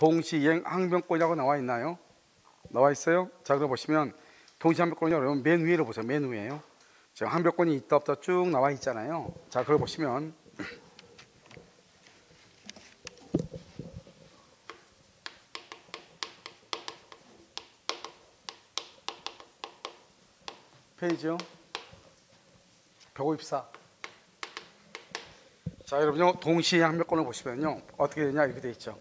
동시이행 항변권이라고 나와 있나요? 나와 있어요? 자, 그럼 보시면 동시항변권이 여러분 맨 위로 보세요. 맨 위에요. 지금 항변권이 있다 없다 쭉 나와 있잖아요. 자, 그걸 보시면 페이지요 154. 자, 여러분요, 동시에 항변권을 보시면요 어떻게 되냐 이렇게 돼 있죠.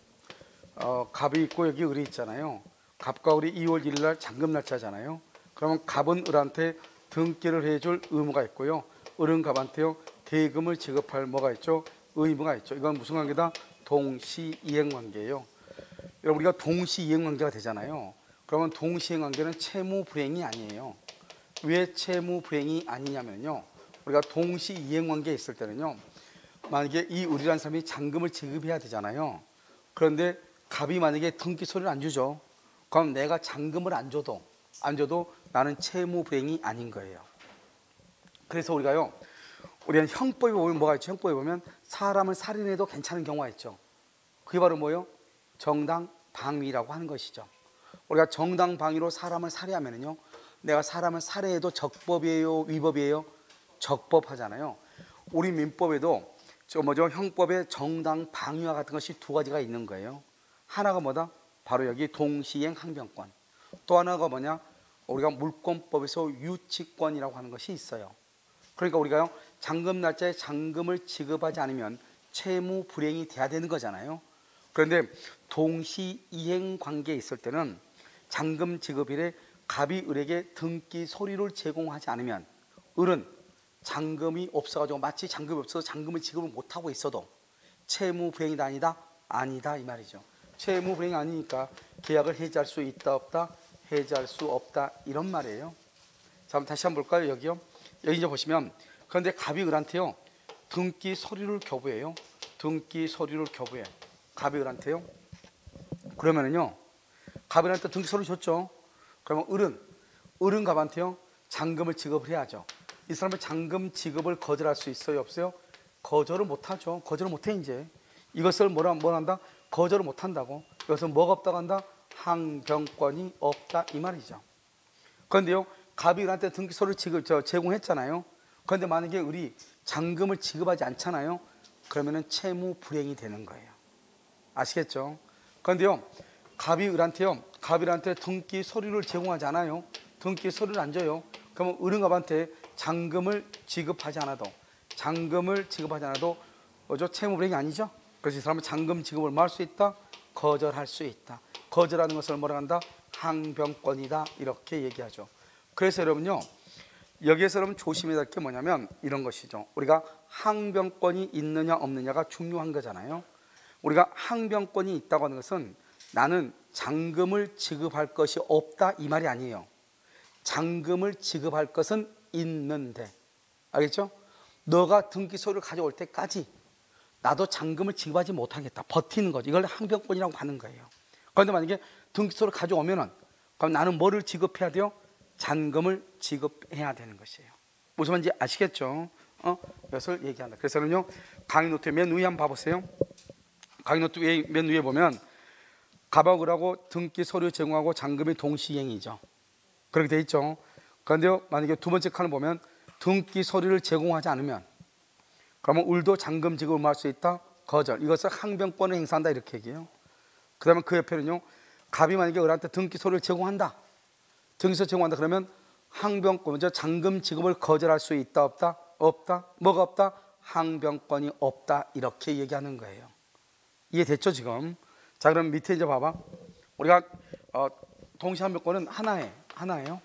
갑이 있고 여기 을이 있잖아요. 갑과 을이 2월 1일 날 잔금 날짜잖아요. 그러면 갑은 을한테 등기를 해줄 의무가 있고요, 을은 갑한테요 대금을 지급할 뭐가 있죠? 의무가 있죠. 이건 무슨 관계다? 동시이행 관계예요. 여러분, 우리가 동시이행 관계가 되잖아요. 그러면 동시이행 관계는 채무 불행이 아니에요. 왜 채무 불행이 아니냐면요, 우리가 동시이행 관계에 있을 때는요, 만약에 이 을이라는 사람이 잔금을 지급해야 되잖아요. 그런데 갑이 만약에 등기 서류를 안 주죠. 그럼 내가 잔금을 안 줘도 나는 채무 불행이 아닌 거예요. 그래서 우리가요, 우리는 형법에 보면 뭐가 있죠? 형법에 보면 사람을 살인해도 괜찮은 경우가 있죠. 그게 바로 뭐예요? 정당방위라고 하는 것이죠. 우리가 정당방위로 사람을 살해하면요, 내가 사람을 살해해도 적법이에요, 위법이에요? 적법하잖아요. 우리 민법에도 형법에 정당방위와 같은 것이 두 가지가 있는 거예요. 하나가 뭐다? 바로 여기 동시이행 항변권. 또 하나가 뭐냐? 우리가 물권법에서 유치권이라고 하는 것이 있어요. 그러니까 우리가요, 잔금 날짜에 잔금을 지급하지 않으면 채무 불이행이 돼야 되는 거잖아요. 그런데 동시이행 관계에 있을 때는 잔금 지급일에 갑이 을에게 등기 서류를 제공하지 않으면 을은 잔금이 없어가지고 마치 잔금이 없어서 잔금을 지급을 못하고 있어도 채무 불이행이다 아니다? 아니다 이 말이죠. 채무 불이행이 아니니까 계약을 해지할 수 있다 없다? 해지할 수 없다 이런 말이에요. 자, 다시 한번 볼까요? 여기요. 여기 이제 보시면, 그런데 갑이 을한테요 등기 서류를 교부해요. 등기 서류를 교부해. 갑이 을한테요. 그러면은요, 갑이 을한테 등기 서류 줬죠. 그러면 을은 갑한테요 잔금을 지급을 해야죠. 이 사람은 잔금 지급을 거절할 수 있어요, 없어요? 거절을 못하죠. 거절을 못해. 이제 이것을 뭘 한다? 거절을 못한다고. 이것은 뭐가 없다고 한다? 항변권이 없다 이 말이죠. 그런데요, 갑이 을한테 등기 서류를 제공했잖아요. 그런데 만약에 을이 잔금을 지급하지 않잖아요. 그러면은 채무 불이행이 되는 거예요. 아시겠죠? 그런데요, 갑이 을한테 등기 서류를 제공하지 않아요. 등기 서류를 안 줘요. 그러면 을은 갑한테 잔금을 지급하지 않아도 채무 불이행이 아니죠. 그래서 이 사람은 잔금 지급을 뭐 할 수 있다? 거절할 수 있다. 거절하는 것을 뭐라 한다? 항변권이다 이렇게 얘기하죠. 그래서 여러분요, 여기에서 여러분 조심해야 될 게 뭐냐면 이런 것이죠. 우리가 항변권이 있느냐 없느냐가 중요한 거잖아요. 우리가 항변권이 있다고 하는 것은 나는 잔금을 지급할 것이 없다 이 말이 아니에요. 잔금을 지급할 것은 있는데, 알겠죠? 너가 등기 서류를 가져올 때까지 나도 잔금을 지급하지 못하겠다, 버티는 거죠. 이걸 항변권이라고 하는 거예요. 그런데 만약에 등기 서류를 가져오면은, 그럼 나는 뭐를 지급해야 돼요? 잔금을 지급해야 되는 것이에요. 무슨 말인지 아시겠죠? 이것을 얘기한다. 그래서는요, 강의 노트 맨 위에 한번 봐보세요. 강의 노트 맨 위에 보면 갑하고 을하고 등기 서류 제공하고 잔금이 동시이행이죠. 그렇게 돼 있죠. 그런데요, 만약에 두 번째 칸을 보면 등기 서류를 제공하지 않으면, 그러면 을도 잔금 지급을 할 수 있다? 거절. 이것을 항변권을 행사한다 이렇게 얘기해요. 그 다음에 그 옆에는요, 갑이 만약에 을한테 등기 서류를 제공한다. 등기서 제공한다 그러면 항변권, 잔금 지급을 거절할 수 있다 없다? 없다. 뭐가 없다? 항변권이 없다 이렇게 얘기하는 거예요. 이해됐죠 지금? 자, 그럼 밑에 이제 봐봐. 우리가 동시항변권은 하나예요.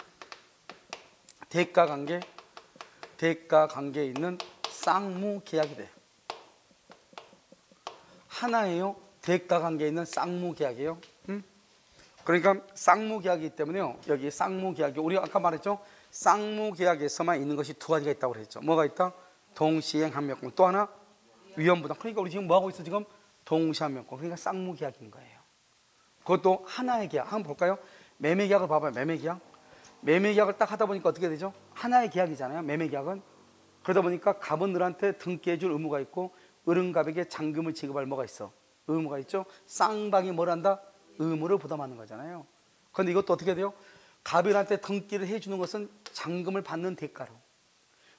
대가 관계에 있는 쌍무계약이 돼. 하나예요. 대가 관계에 있는 쌍무계약이에요. 그러니까 쌍무계약이기 때문에요, 여기 쌍무계약이, 우리가 아까 말했죠, 쌍무계약에서만 있는 것이 두 가지가 있다고 그랬죠. 뭐가 있다? 동시이행 항변권, 또 하나 위험부담. 그러니까 우리 지금 뭐하고 있어? 지금 동시항변권. 그러니까 쌍무계약인 거예요. 그것도 하나의 계약. 한번 볼까요? 매매계약을 봐봐요. 매매계약을 딱 하다 보니까 어떻게 되죠? 하나의 계약이잖아요, 매매계약은. 그러다 보니까 갑은 을한테 등기해줄 의무가 있고 을은 갑에게 잔금을 지급할 뭐가 있어? 의무가 있죠. 쌍방이 뭘 한다? 의무를 부담하는 거잖아요. 그런데 이것도 어떻게 돼요? 갑을한테 등기를 해주는 것은 잔금을 받는 대가로,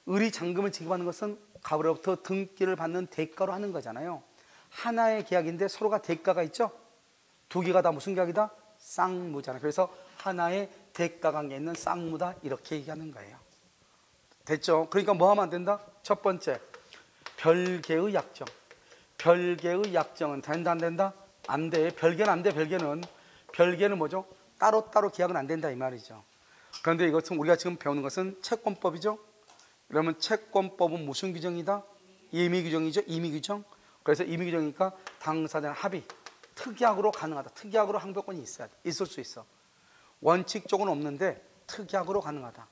을이 잔금을 지급하는 것은 갑으로부터 등기를 받는 대가로 하는 거잖아요. 하나의 계약인데 서로가 대가가 있죠. 두 개가 다 무슨 계약이다? 쌍무잖아요. 그래서 하나의 대가 관계에 있는 쌍무다, 이렇게 얘기하는 거예요. 됐죠? 그러니까 뭐 하면 안 된다? 첫 번째, 별개의 약정. 별개의 약정은 된다, 안 된다? 안 돼. 별개는 안 돼. 별개는 뭐죠? 따로따로 계약은 안 된다, 이 말이죠. 그런데 이것은 우리가 지금 배우는 것은 채권법이죠. 그러면 채권법은 무슨 규정이다? 임의규정이죠. 임의규정. 그래서 임의규정이니까 당사자는 합의, 특약으로 가능하다. 특약으로 항변권이 있을 수 있어. 원칙적으로는 없는데 특약으로 가능하다.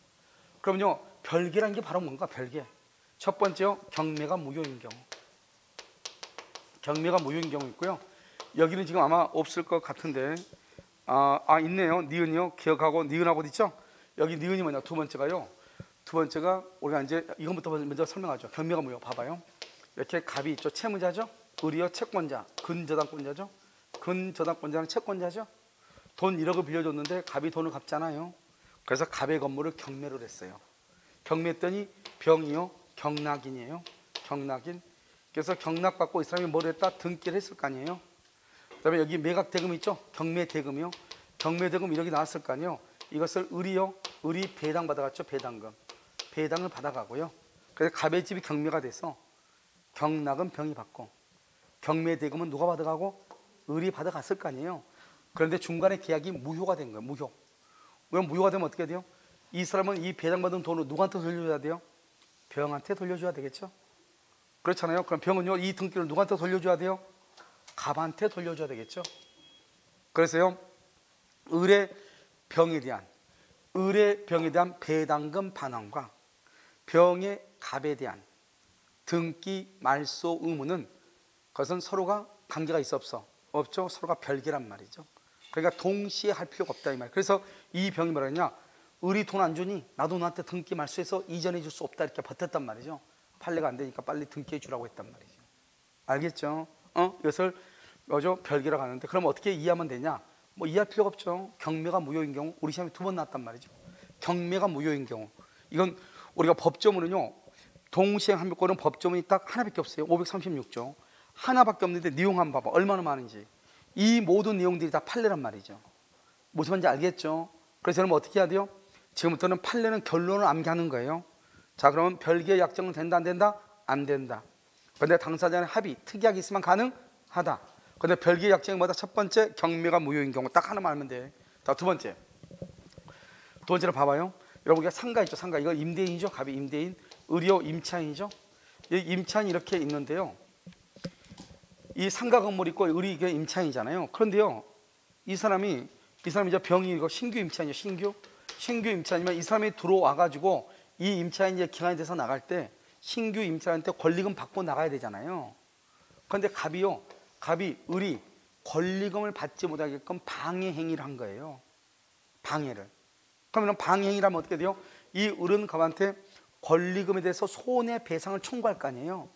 그럼요, 별개라는 게 바로 뭔가? 별개. 첫 번째요, 경매가 무효인 경우. 경매가 무효인 경우 있고요. 여기는 지금 아마 없을 것 같은데, 있네요. 니은이요. 기억하고 니은하고 있죠. 여기 니은이 뭐냐? 두 번째가요. 두 번째가 우리가 이제 이것부터 먼저 설명하죠. 경매가 무효. 봐봐요. 이렇게 갑이 있죠. 채무자죠. 을이요. 채권자. 근저당권자죠. 근저당권자는 채권자죠. 돈 1억을 빌려줬는데 갑이 돈을 갚잖아요. 그래서 갑의 건물을 경매를 했어요. 경매했더니 병이요. 경락인이에요. 경락인. 그래서 경락받고 이 사람이 뭘 했다? 등기를 했을 거 아니에요. 그 다음에 여기 매각대금 있죠. 경매대금이요. 경매대금 1억이 나왔을 거 아니에요. 이것을 을이요. 을이 배당 받아갔죠. 배당금. 배당을 받아가고요. 그래서 갑의 집이 경매가 돼서 경락은 병이 받고, 경매대금은 누가 받아가고? 을이 받아갔을 거 아니에요. 그런데 중간에 계약이 무효가 된 거예요. 무효. 그럼 무효가 되면 어떻게 돼요? 이 사람은 이 배당받은 돈을 누구한테 돌려줘야 돼요? 병한테 돌려줘야 되겠죠. 그렇잖아요. 그럼 병은요, 이 등기를 누구한테 돌려줘야 돼요? 갑한테 돌려줘야 되겠죠. 그래서요, 을의 병에 대한 배당금 반환과 병의 갑에 대한 등기 말소 의무는, 그것은 서로가 관계가 있어 없어? 없죠. 서로가 별개란 말이죠. 그러니까 동시에 할 필요가 없다, 이 말. 그래서 이 병이 뭐라냐? 을이 돈 안 주니 나도 너한테 등기 말소해서 이전해 줄 수 없다, 이렇게 버텼단 말이죠. 판례가 안 되니까 빨리 등기해 주라고 했단 말이죠. 알겠죠? 이것을 뭐죠? 별개라고 하는데, 그럼 어떻게 이해하면 되냐? 뭐 이해할 필요가 없죠. 경매가 무효인 경우, 우리 시험에 2번 나왔단 말이죠. 경매가 무효인 경우, 이건 우리가 법조문은요, 동시행 항변권은 법조문이 딱 하나밖에 없어요. 536조 하나밖에 없는데 내용 한번 봐봐. 얼마나 많은지. 이 모든 내용들이 다 판례란 말이죠. 무슨 말인지 알겠죠? 그래서 여러분 어떻게 해야 돼요? 지금부터는 판례는 결론을 암기하는 거예요. 자, 그러면 별개 약정은 된다, 안 된다? 안 된다. 그런데 당사자는 합의, 특약이 있으면 가능하다. 그런데 별개 약정이 뭐다? 첫 번째, 경매가 무효인 경우. 딱 하나만 알면 돼. 자, 두 번째로 봐봐요. 여러분, 우리가 상가 있죠. 상가. 이거 임대인이죠. 갑이 임대인. 을이요. 임차인이죠. 이 임차인이 이렇게 있는데요, 이 상가 건물 있고 을이 이게 임차인이잖아요. 그런데요, 이 사람이 이제 병이 이거 신규 임차인이죠. 신규 임차인이면 이 사람이 들어와 가지고 이 임차인이 기간이 돼서 나갈 때 신규 임차인한테 권리금 받고 나가야 되잖아요. 그런데 갑이 을이 권리금을 받지 못하게끔 방해 행위를 한 거예요. 방해를. 그러면 방해 행위라면 어떻게 돼요? 이 을은 갑한테 권리금에 대해서 손해배상을 청구할 거 아니에요.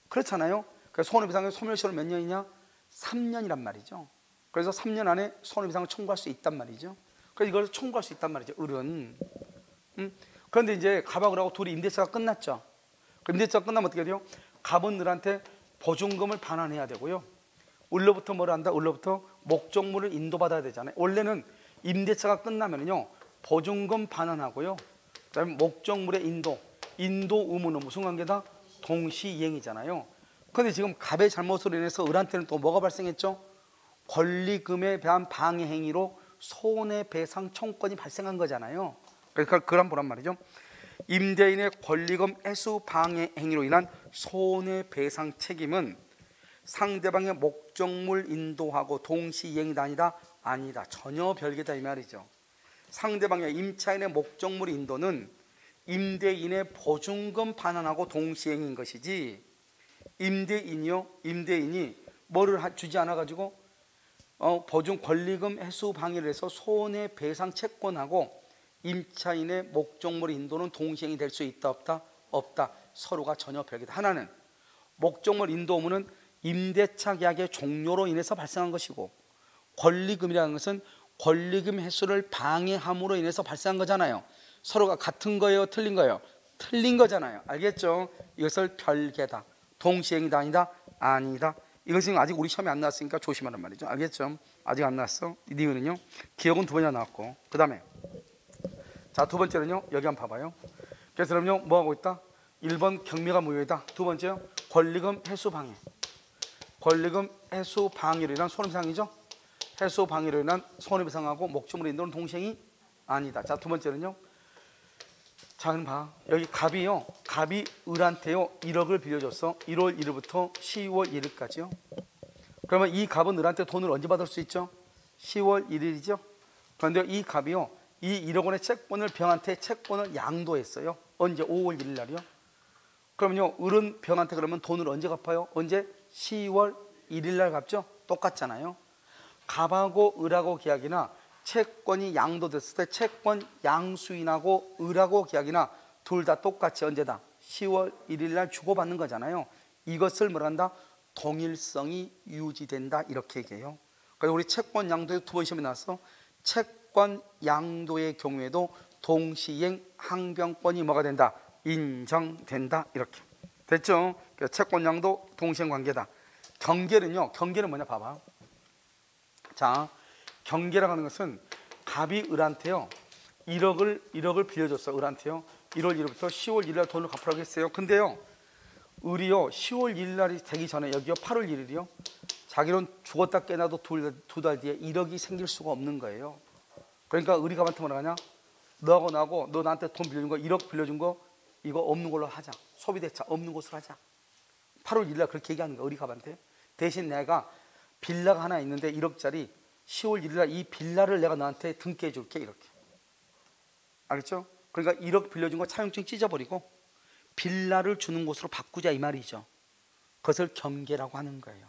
그렇잖아요. 그래서 손해배상의 소멸시효는 몇 년이냐? 3년이란 말이죠. 그래서 3년 안에 손해배상을 청구할 수 있단 말이죠. 그래서 이걸 청구할 수 있단 말이죠, 을은. 그런데 이제 갑하고 을하고 둘이 임대차가 끝났죠. 임대차가 끝나면 어떻게 돼요? 갑은 을한테 보증금을 반환해야 되고요, 을로부터 뭘 한다? 을로부터 목적물을 인도받아야 되잖아요. 원래는 임대차가 끝나면요, 보증금 반환하고요, 그다음에 목적물의 인도 의무는 무슨 관계다? 동시이행이잖아요. 그런데 지금 갑의 잘못으로 인해서 을한테는 또 뭐가 발생했죠? 권리금에 대한 방해 행위로 손해배상 청구권이 발생한 거잖아요. 그러니까 그걸 한번 보란 말이죠. 임대인의 권리금 애수 방해 행위로 인한 손해배상 책임은 상대방의 목적물 인도하고 동시이행이다, 아니다. 전혀 별개다, 이 말이죠. 상대방의 임차인의 목적물 인도는 임대인의 보증금 반환하고 동시행인 것이지, 임대인이 뭐를 주지 않아 가지고 보증 권리금 해수 방해를 해서 손해배상 채권하고 임차인의 목적물 인도는 동시행이 될 수 있다, 없다? 없다. 서로가 전혀 별개다. 하나는 목적물 인도 의무는 임대차 계약의 종료로 인해서 발생한 것이고, 권리금이라는 것은 권리금 회수를 방해함으로 인해서 발생한 거잖아요. 서로가 같은 거예요, 틀린 거예요? 틀린 거잖아요. 알겠죠? 이것을 별개다, 동시행이다, 아니다? 아니다. 이것은 아직 우리 시험에 안 나왔으니까 조심하란 말이죠. 알겠죠? 아직 안 나왔어. 니은은요, 기억은 두 번이나 나왔고, 그 다음에 자, 두 번째는요, 여기 한번 봐봐요. 그래서 그럼요, 뭐 하고 있다? 1번 경매가 무효이다. 두 번째요, 권리금 회수 방해. 권리금 회수 방해로 인한 손해배상이죠. 회수 방해로 인한 손해배상하고 목적물의 인도는 동시행이 아니다. 자, 두 번째는요, 자, 그럼 봐. 여기 갑이요, 갑이 을한테요 1억을 빌려줬어. 1월 1일부터 10월 1일까지요. 그러면 이 갑은 을한테 돈을 언제 받을 수 있죠? 10월 1일이죠. 그런데 이 갑이요, 이 1억 원의 채권을 병한테 채권을 양도했어요. 언제? 5월 1일 날이요. 그러면요, 을은 병한테 그러면 돈을 언제 갚아요? 언제? 10월 1일 날 갚죠. 똑같잖아요. 갑하고 을하고 계약이나 채권이 양도됐을 때 채권 양수인하고 을하고 계약이나 둘 다 똑같이 언제다? 10월 1일 날 주고받는 거잖아요. 이것을 뭐라 한다? 동일성이 유지된다, 이렇게 얘기해요. 그래서 우리 채권 양도에 두 번 시험에 나왔어. 채권 양도의 경우에도 동시행 항변권이 뭐가 된다? 인정된다, 이렇게 됐죠? 그래서 채권 양도 동시행 관계다. 경계는요, 경계는 뭐냐 봐봐. 자, 경계라고 하는 것은 갑이 을한테요 1억을 빌려줬어. 을한테요 1월 1일부터 10월 1일 날 돈을 갚으라고 했어요. 근데요, 을이요 10월 1일 날이 되기 전에, 여기요 8월 1일이요 자기는 죽었다 깨나도 두 달 뒤에 1억이 생길 수가 없는 거예요. 그러니까 을이 갑한테 뭐라 하냐? 너하고 나하고 너 나한테 돈 빌려준 거 1억 빌려준 거 이거 없는 걸로 하자. 소비대차 없는 곳으로 하자. 8월 1일 날 그렇게 얘기하는 거야, 을이 갑한테. 대신 내가 빌라가 하나 있는데 1억짜리 10월 1일 날 이 빌라를 내가 너한테 등기해 줄게, 이렇게. 알겠죠? 그러니까 1억 빌려준 거 차용증 찢어버리고 빌라를 주는 곳으로 바꾸자, 이 말이죠. 그것을 경계라고 하는 거예요.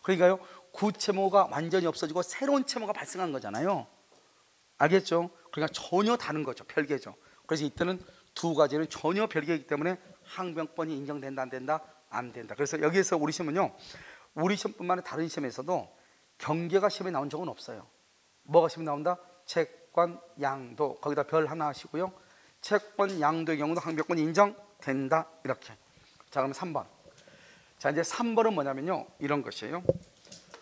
그러니까요, 구채무가 완전히 없어지고 새로운 채무가 발생한 거잖아요. 알겠죠? 그러니까 전혀 다른 거죠. 별개죠. 그래서 이때는 두 가지는 전혀 별개이기 때문에 항변권이 인정된다, 안 된다? 안 된다. 그래서 여기에서 우리 시험은요, 우리 시험뿐만 아니라 다른 시험에서도 경계가 시험에 나온 적은 없어요. 뭐가 시험에 나온다? 채권 양도, 거기다 별 하나 하시고요. 채권 양도의 경우도 항변권이 인정된다, 이렇게. 자, 그럼 3번. 자, 이제 3번은 뭐냐면요, 이런 것이에요.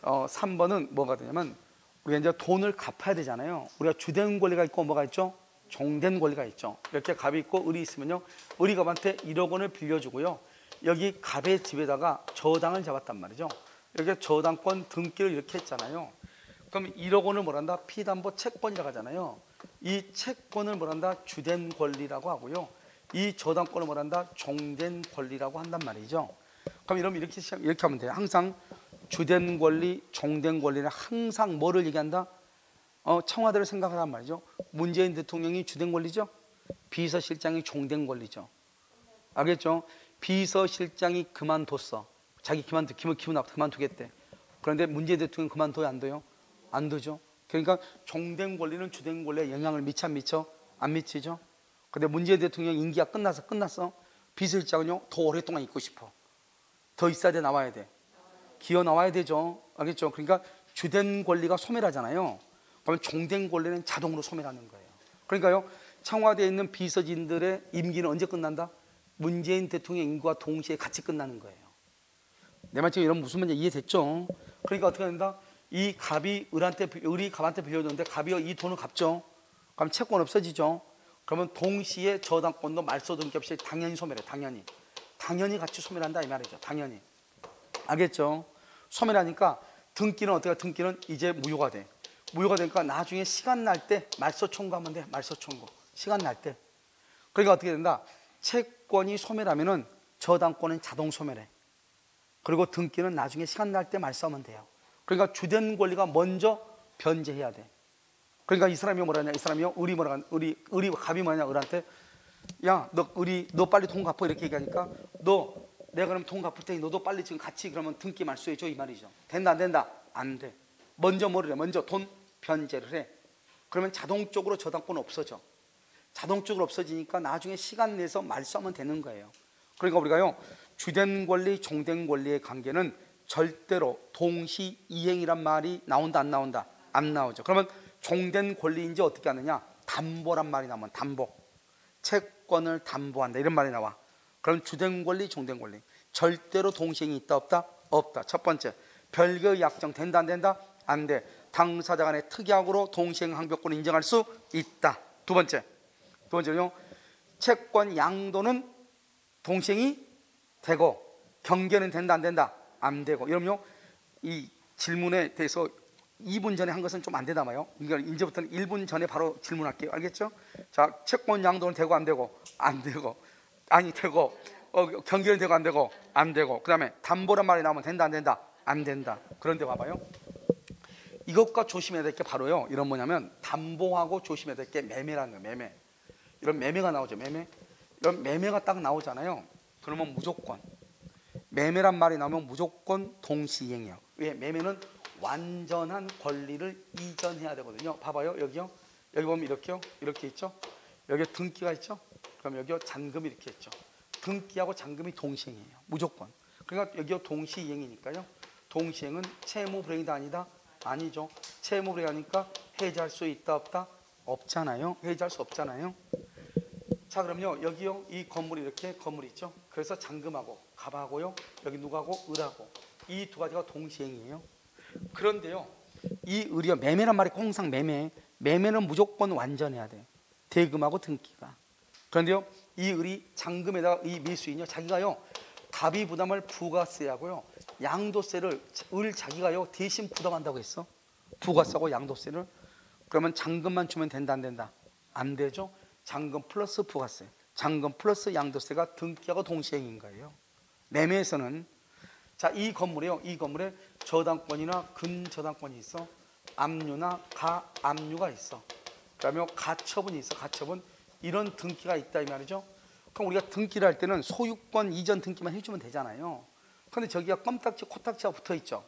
3번은 뭐가 되냐면, 우리가 이제 돈을 갚아야 되잖아요. 우리가 주된 권리가 있고 뭐가 있죠? 종된 권리가 있죠. 이렇게 갑이 있고 을이 있으면요, 을이 갑한테 1억 원을 빌려주고요, 여기 갑의 집에다가 저당을 잡았단 말이죠. 이렇게 저당권 등기를 이렇게 했잖아요. 그럼 1억 원을 뭐란다? 피담보 채권이라고 하잖아요. 이 채권을 뭐란다? 주된 권리라고 하고요, 이 저당권을 뭐란다? 종된 권리라고 한단 말이죠. 그럼 이러면 이렇게 하면 돼요. 항상 주된 권리, 종된 권리는 항상 뭐를 얘기한다? 청와대를 생각하란 말이죠. 문재인 대통령이 주된 권리죠. 비서실장이 종된 권리죠. 알겠죠? 비서실장이 그만뒀어. 자기 기분 나빠 그만두겠대. 그런데 문재인 대통령 그만둬요, 안 둬요? 안 두죠. 그러니까 종된 권리는 주된 권리에 영향을 미쳐, 안 미쳐? 안 미치죠. 근데 문재인 대통령 임기가 끝났어. 비서실장은요, 더 오랫동안 있고 싶어. 더 있어야 돼, 나와야 돼? 기어 나와야 되죠. 알겠죠? 그러니까 주된 권리가 소멸하잖아요. 그러면 종된 권리는 자동으로 소멸하는 거예요. 그러니까요, 청와대에 있는 비서진들의 임기는 언제 끝난다? 문재인 대통령 임기와 동시에 같이 끝나는 거예요. 내 말 지금 이런 무슨 말인지 이해됐죠? 그러니까 어떻게 된다? 이 갑이 을이 갑한테 빌려줬는데 갑이 이 돈을 갚죠. 그럼 채권 없어지죠. 그러면 동시에 저당권도 말소 등기 없이 당연히 소멸해. 당연히 같이 소멸한다, 이 말이죠. 당연히. 알겠죠? 소멸하니까 등기는 어떻게? 등기는 이제 무효가 돼. 무효가 되니까 나중에 시간 날 때 말소 청구하면 돼. 말소 청구. 시간 날 때. 그러니까 어떻게 된다? 채권이 소멸하면은 저당권은 자동 소멸해. 그리고 등기는 나중에 시간 날 때 말소하면 돼요. 그러니까 주된 권리가 먼저 변제해야 돼. 그러니까 이 사람이 뭐라 하냐? 이 사람이요, 을이 갑이 뭐냐? 을한테, 야, 너 빨리 돈 갚아, 이렇게 얘기하니까, 내가 그럼 돈 갚을 테니 너도 빨리 지금 같이 그러면 등기 말소해줘, 이 말이죠. 된다, 안 된다? 안 돼. 먼저 뭐를 해? 먼저 돈 변제를 해. 그러면 자동적으로 저당권 없어져. 자동적으로 없어지니까 나중에 시간 내서 말소하면 되는 거예요. 그러니까 우리가요, 주된 권리, 종된 권리의 관계는 절대로 동시이행이란 말이 나온다 안 나온다? 안 나오죠. 그러면 종된 권리인지 어떻게 하느냐? 담보란 말이 나오면 담보, 채권을 담보한다 이런 말이 나와. 그럼 주된 권리, 종된 권리, 절대로 동시행이 있다 없다? 없다. 첫 번째, 별개의 약정 된다 안 된다? 안 돼. 당사자 간의 특약으로 동시행 항변권을 인정할 수 있다. 두 번째는요, 채권 양도는 동시행이 되고 경계는 된다 안 된다? 안 되고. 이러면요, 이 질문에 대해서 2분 전에 한 것은 좀 안 되담아요. 그러니까 이제부터는 1분 전에 바로 질문할게요. 알겠죠? 자, 채권 양도는 되고 안 되고? 안 되고. 아니 되고. 경계는 되고 안 되고? 안 되고. 그 다음에 담보란 말이 나오면 된다 안 된다? 안 된다. 그런데 봐봐요, 이것과 조심해야 될 게 바로요, 이런 뭐냐면 담보하고 조심해야 될 게 매매라는 거예요. 매매. 이런 매매가 나오죠. 매매. 이런 매매가 딱 나오잖아요. 그러면 무조건 매매란 말이 나오면 무조건 동시이행이에요. 왜? 매매는 완전한 권리를 이전해야 되거든요. 봐봐요, 여기요. 여기 보면 이렇게요. 이렇게 있죠. 여기 등기가 있죠. 그럼 여기요 잔금이 이렇게 있죠. 등기하고 잔금이 동시행이에요. 무조건. 그러니까 여기요 동시이행이니까요. 동시행은 채무 불이행이다 아니다? 아니죠. 채무 불이행하니까 해지할 수 있다 없다? 없잖아요. 해지할 수 없잖아요. 자, 그럼요, 여기요 이 건물이 이렇게 건물이 있죠. 그래서 잔금하고 갑하고요, 여기 누구하고? 을하고, 이 두 가지가 동시행이에요. 그런데요, 이 을이요, 매매란 말이 항상 매매는 무조건 완전해야 돼. 대금하고 등기가. 그런데요, 이 을이 잔금에다가 이 밀수인요, 자기가요 갑이 부담을 부가세 하고요, 양도세를 을 자기가요 대신 부담한다고 했어. 부가세하고 양도세를. 그러면 잔금만 주면 된다 안 된다? 안 되죠. 잔금 플러스 부가세, 잔금 플러스 양도세가 등기하고 동시행인 거예요. 매매에서는. 자, 이 건물이요, 이 건물에 저당권이나 근저당권이 있어. 압류나 가압류가 있어. 그러면 가처분이 있어. 가처분. 이런 등기가 있다 이 말이죠. 그럼 우리가 등기를 할 때는 소유권 이전 등기만 해주면 되잖아요. 그런데 저기가 껌딱지 코딱지가 붙어 있죠.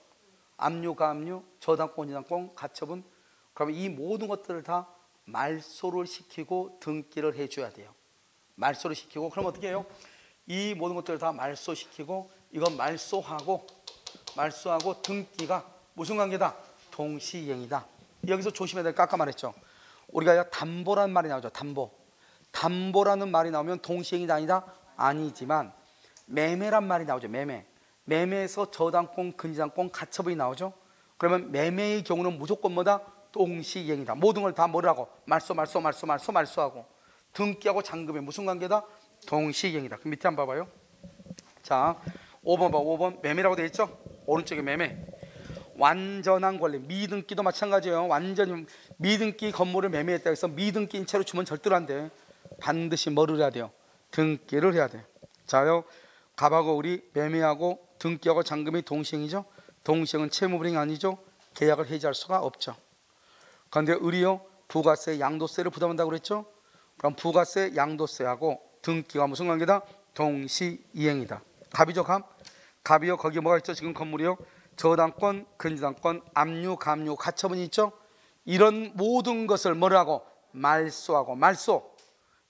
압류, 가압류, 저당권, 저당권, 가처분. 그러면 이 모든 것들을 다 말소를 시키고 등기를 해줘야 돼요. 말소를 시키고. 그럼 어떻게 해요? 이 모든 것들을 다 말소시키고, 이건 말소하고 등기가 무슨 관계다? 동시이행이다. 여기서 조심해야 될 거 아까 말했죠. 우리가 담보라는 말이 나오죠. 담보라는 말이 나오면 동시이행이다 아니다? 아니지만 매매란 말이 나오죠. 매매에서 저당권, 근저당권, 가처분이 나오죠. 그러면 매매의 경우는 무조건 뭐다? 동시이행이다. 모든 걸 다 뭐라고? 말소하고. 등기하고 잔금의 무슨 관계다? 동시이행이다. 그럼 밑에 한번 봐봐요. 자, 5번 봐. 5번 매매라고 되어 있죠. 오른쪽에 매매. 완전한 권리. 미등기도 마찬가지예요. 완전히 미등기 건물을 매매했다 해서 미등기인 채로 주면 절대로 안 돼. 반드시 뭐를 해야 돼요? 등기를 해야 돼. 자요, 갑하고 을이 매매하고 등기하고 잔금이 동시행이죠. 동시행은 채무불이행 아니죠. 계약을 해지할 수가 없죠. 그런데 을이요, 부가세, 양도세를 부담한다고 그랬죠. 그럼 부가세, 양도세하고 등기가 무슨 관계다? 동시이행이다. 갑이죠, 갑. 갑이요, 거기에 뭐가 있죠? 지금 건물이요, 저당권, 근저당권, 압류, 가압류, 가처분이 있죠. 이런 모든 것을 뭐라고? 말소하고.